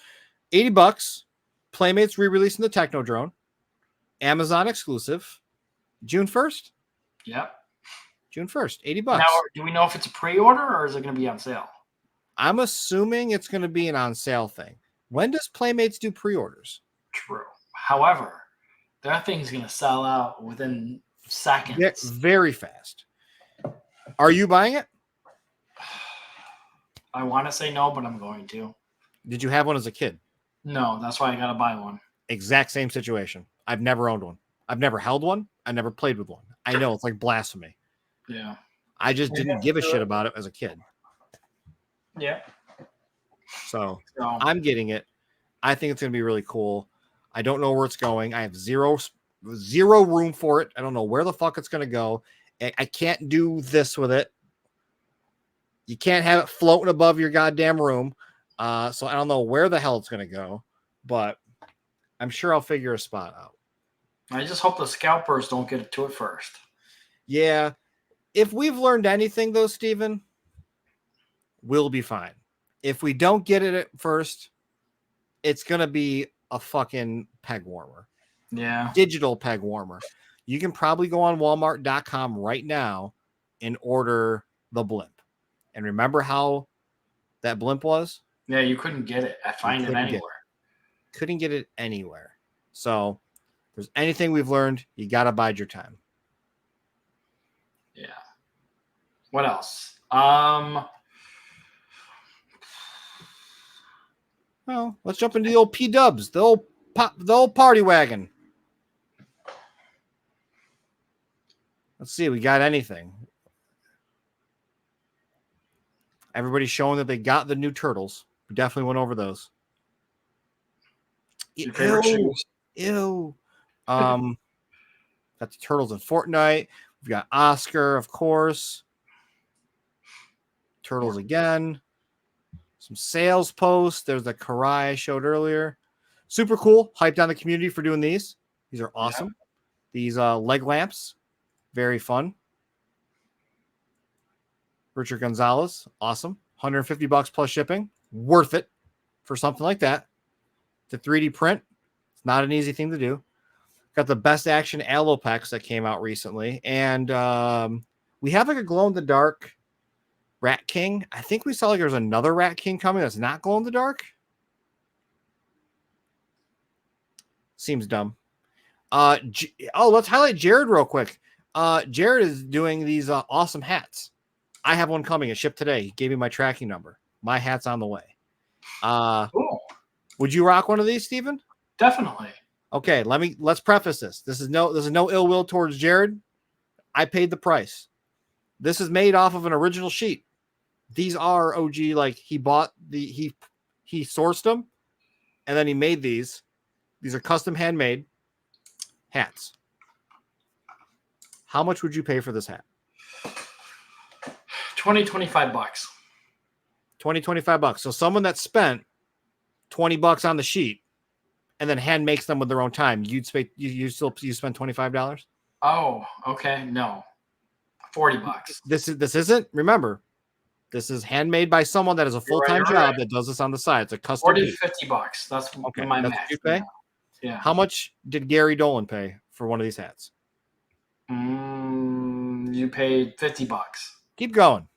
$80. Playmates re-releasing the Technodrome, Amazon exclusive, June 1st. Yep. June 1st, $80. Now, do we know if it's a pre-order or is it going to be on sale? I'm assuming it's going to be an on sale thing. When does Playmates do pre-orders? True. However, that thing's going to sell out within seconds. Very fast. Are you buying it? I want to say no, but I'm going to. Did you have one as a kid? No, that's why I got to buy one. Exact same situation. I've never owned one. I've never held one. I never played with one. I know it's like blasphemy. Yeah. I just didn't give a shit about it as a kid. Yeah. So I'm getting it. I think it's going to be really cool. I don't know where it's going. I have zero room for it. I don't know where the fuck it's going to go. I can't do this with it. You can't have it floating above your goddamn room. So I don't know where the hell it's going to go, but I'm sure I'll figure a spot out. I just hope the scalpers don't get to it first. Yeah. If we've learned anything, though, Steven, we'll be fine. If we don't get it at first, it's going to be a fucking peg warmer. Yeah. Digital peg warmer. You can probably go on Walmart.com right now and order the blimp. And remember how that blimp was? Yeah, you couldn't get it. I find it anywhere. Couldn't get it anywhere. So if there's anything we've learned, you got to bide your time. Yeah. What else? Well, let's jump into the old P-dubs, the old party wagon. Let's see, we got anything. Everybody's showing that they got the new turtles. We definitely went over those. Your favorite shoes? Ew. Got the turtles in Fortnite. We've got Oscar, of course. Turtles again. Some sales posts. There's the Karai I showed earlier. Super cool. Hyped on the community for doing these. These are awesome. Yeah. These leg lamps. Very fun. Richard Gonzalez. Awesome. $150 plus shipping. Worth it for something like that. The 3D print. It's not an easy thing to do. Got the Best Action Alopex that came out recently. And we have like a glow-in-the-dark Rat King. I think we saw like there's another Rat King coming that's not glow-in-the-dark. Seems dumb. Let's highlight Jared real quick. Jared is doing these awesome hats. I have one coming. It shipped today. He gave me my tracking number. My hat's on the way. Cool. Would you rock one of these, Steven? Definitely. Okay, let's preface this. This is no ill will towards Jared. I paid the price. This is made off of an original sheet. These are OG, like he sourced them and then he made these. These are custom handmade hats. How much would you pay for this hat? $25. $25. So someone that spent $20 on the sheet and then hand makes them with their own time, you spend $25? Oh, okay. No. $40. This isn't, remember, this is handmade by someone that has a full-time job that does this on the side. It's a custom $40 to $50. That's okay. My max. What you pay? Yeah. How much did Gary Dolan pay for one of these hats? You paid $50. Keep going.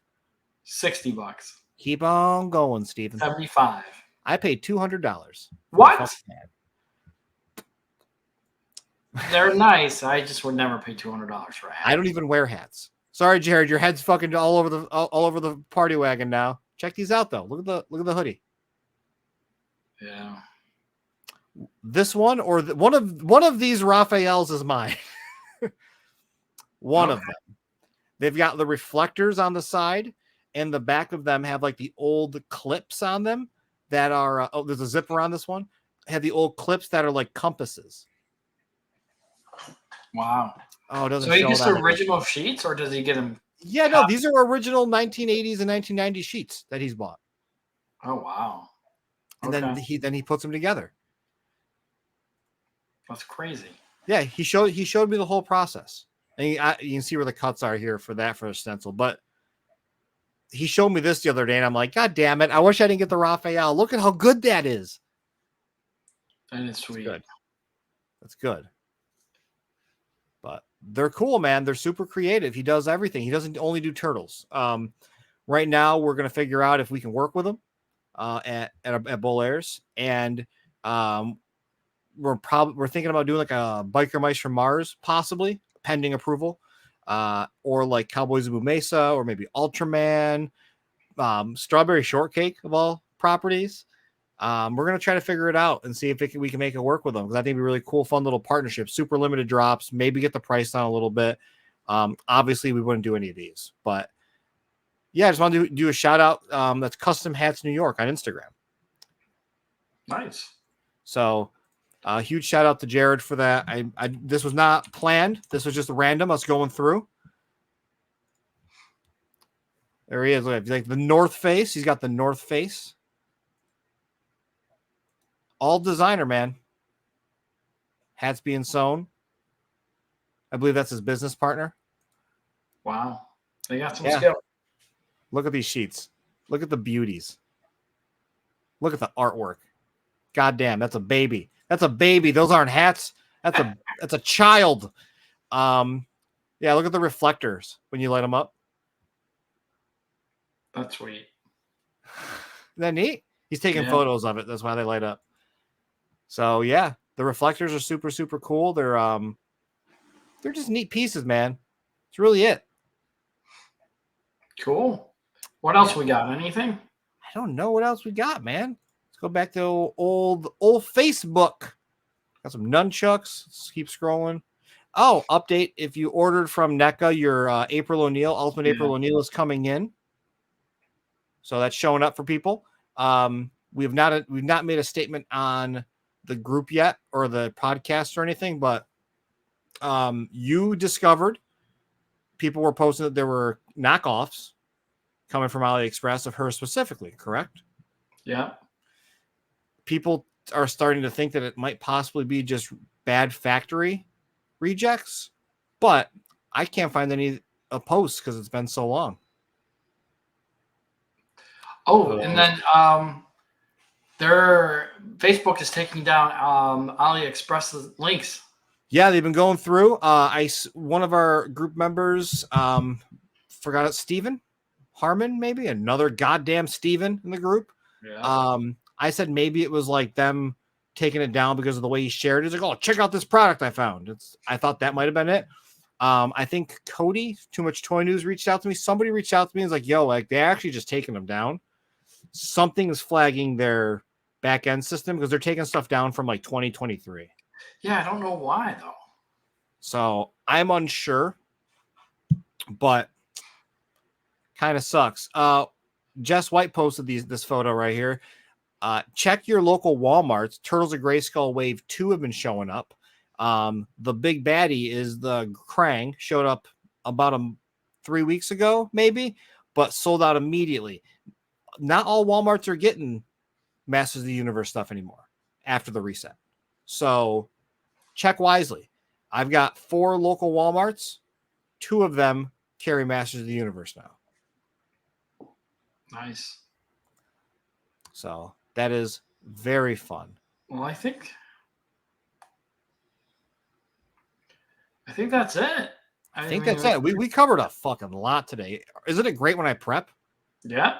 $60. Keep on going, Steven. $75. I paid $200. What? They're nice. I just would never pay $200 for a hat. I don't even wear hats. Sorry, Jared. Your head's fucking all over the party wagon now. Check these out though. Look at the hoodie. Yeah. This one or one of these Raphaels is mine. One of them. They've got the reflectors on the side, and the back of them have like the old clips on them that are. There's a zipper on this one. Have the old clips that are like compasses. Wow. Oh, it doesn't. So he gets the original sheets, or does he get them? Yeah, no, these are original 1980s and 1990s sheets that he's bought. Oh wow! And then he puts them together. That's crazy. Yeah, he showed me the whole process, and you can see where the cuts are here for a stencil. But he showed me this the other day, and I'm like, God damn it! I wish I didn't get the Raphael. Look at how good that is. That is sweet. That's good. But they're cool, man. They're super creative. He does everything. He doesn't only do turtles. Right now, we're gonna figure out if we can work with him at Bolairs, and we're thinking about doing like a Biker Mice from Mars, possibly pending approval, or like Cowboys of Blue Mesa, or maybe Ultraman, Strawberry Shortcake of all properties. We're going to try to figure it out and see if we can make it work with them, because I think it'd be really cool, fun little partnership, super limited drops, maybe get the price down a little bit. Obviously, we wouldn't do any of these, but yeah, I just wanted to do a shout out. That's Custom Hats New York on Instagram. Nice. So huge shout out to Jared for that. This was not planned. This was just random. Us going through. There he is. Like the North Face. He's got the North Face. All designer, man. Hats being sewn. I believe that's his business partner. Wow. They got some skill. Look at these sheets. Look at the beauties. Look at the artwork. God damn, that's a baby. That's a baby. Those aren't hats. That's a child. Yeah, look at the reflectors when you light them up. That's sweet. Isn't that neat? He's taking photos of it. That's why they light up. So yeah, the reflectors are super, super cool. They're just neat pieces, man. It's really it. Cool. What else we got? Anything? I don't know what else we got, man. Let's go back to old Facebook. Got some nunchucks. Let's keep scrolling. Oh, update. If you ordered from NECA, your April O'Neil, Ultimate April O'Neil is coming in. So that's showing up for people. We've not made a statement on the group yet or the podcast or anything, but you discovered people were posting that there were knockoffs coming from AliExpress of her specifically, correct? Yeah. People are starting to think that it might possibly be just bad factory rejects, but I can't find any posts because it's been so long. Oh, and then their Facebook is taking down AliExpress's links. Yeah, they've been going through. One of our group members forgot it, Steven Harmon, maybe another goddamn Steven in the group. Yeah. I said maybe it was like them taking it down because of the way he shared it. He's like, oh, check out this product I found. I thought that might have been it. I think Cody, Too Much Toy News, reached out to me. Somebody reached out to me and was like, yo, like they're actually just taking them down. Something is flagging their back end system because they're taking stuff down from like 2023. Yeah, I don't know why though. So I'm unsure, but kind of sucks. Jess White posted this photo right here. Check your local Walmarts. Turtles of Grayskull Wave 2 have been showing up. The big baddie is the Krang, showed up about 3 weeks ago, maybe, but sold out immediately. Not all Walmarts are getting Masters of the Universe stuff anymore after the reset. So check wisely. I've got 4 local Walmarts. 2 of them carry Masters of the Universe now. Nice. So that is very fun. Well, I think that's it. I think that's it. We covered a fucking lot today. Isn't it great when I prep? Yeah.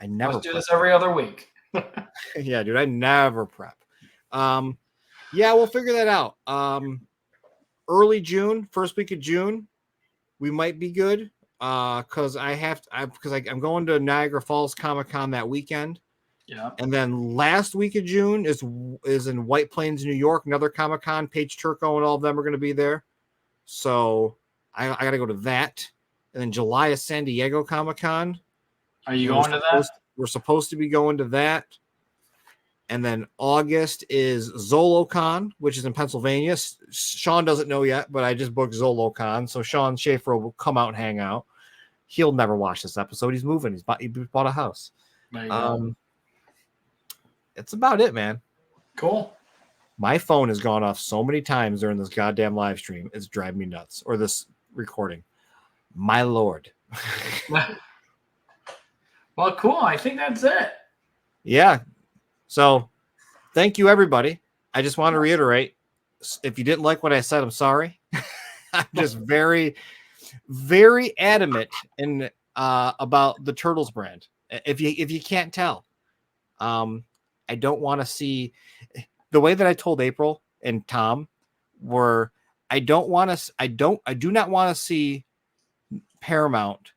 I never Let's do this every other week. Yeah, dude, I never prep. Yeah, we'll figure that out. Early June, first week of June, we might be good. Because I'm going to Niagara Falls Comic-Con that weekend. Yeah. And then last week of June is in White Plains, New York, another Comic-Con. Paige Turco and all of them are going to be there. So I got to go to that. And then July is San Diego Comic-Con. Are you going to that? We're supposed to be going to that. And then August is ZoloCon, which is in Pennsylvania. Sean doesn't know yet, but I just booked ZoloCon. So Sean Schaefer will come out and hang out. He'll never watch this episode. He's moving. He bought a house. It's about it, man. Cool. My phone has gone off so many times during this goddamn live stream. It's driving me nuts. Or this recording. My Lord. Well, cool. I think that's it. Yeah. So thank you, everybody. I just want to reiterate, if you didn't like what I said, I'm sorry. I'm just very, very adamant about the Turtles brand. If you can't tell, I don't want to see the way that I told April and Tom were. I do not want to see Paramount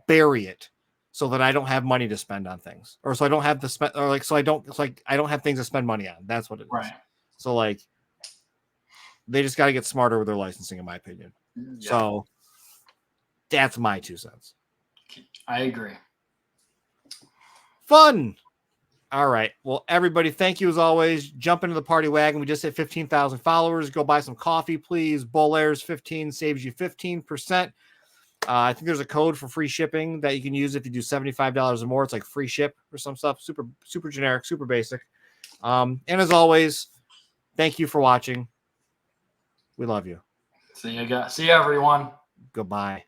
bury it so that I don't have money to spend on things, or so I don't have to spend, or like so I don't. It's like I don't have things to spend money on. That's what it is. Right. So like, they just got to get smarter with their licensing, in my opinion. Yeah. So that's my 2 cents. I agree. Fun. All right. Well, everybody, thank you as always. Jump into the party wagon. We just hit 15,000 followers. Go buy some coffee, please. Bull Airs 15 saves you 15%. I think there's a code for free shipping that you can use if you do $75 or more. It's like free ship or some stuff. Super, super generic, super basic. And as always, thank you for watching. We love you. See you everyone. Goodbye.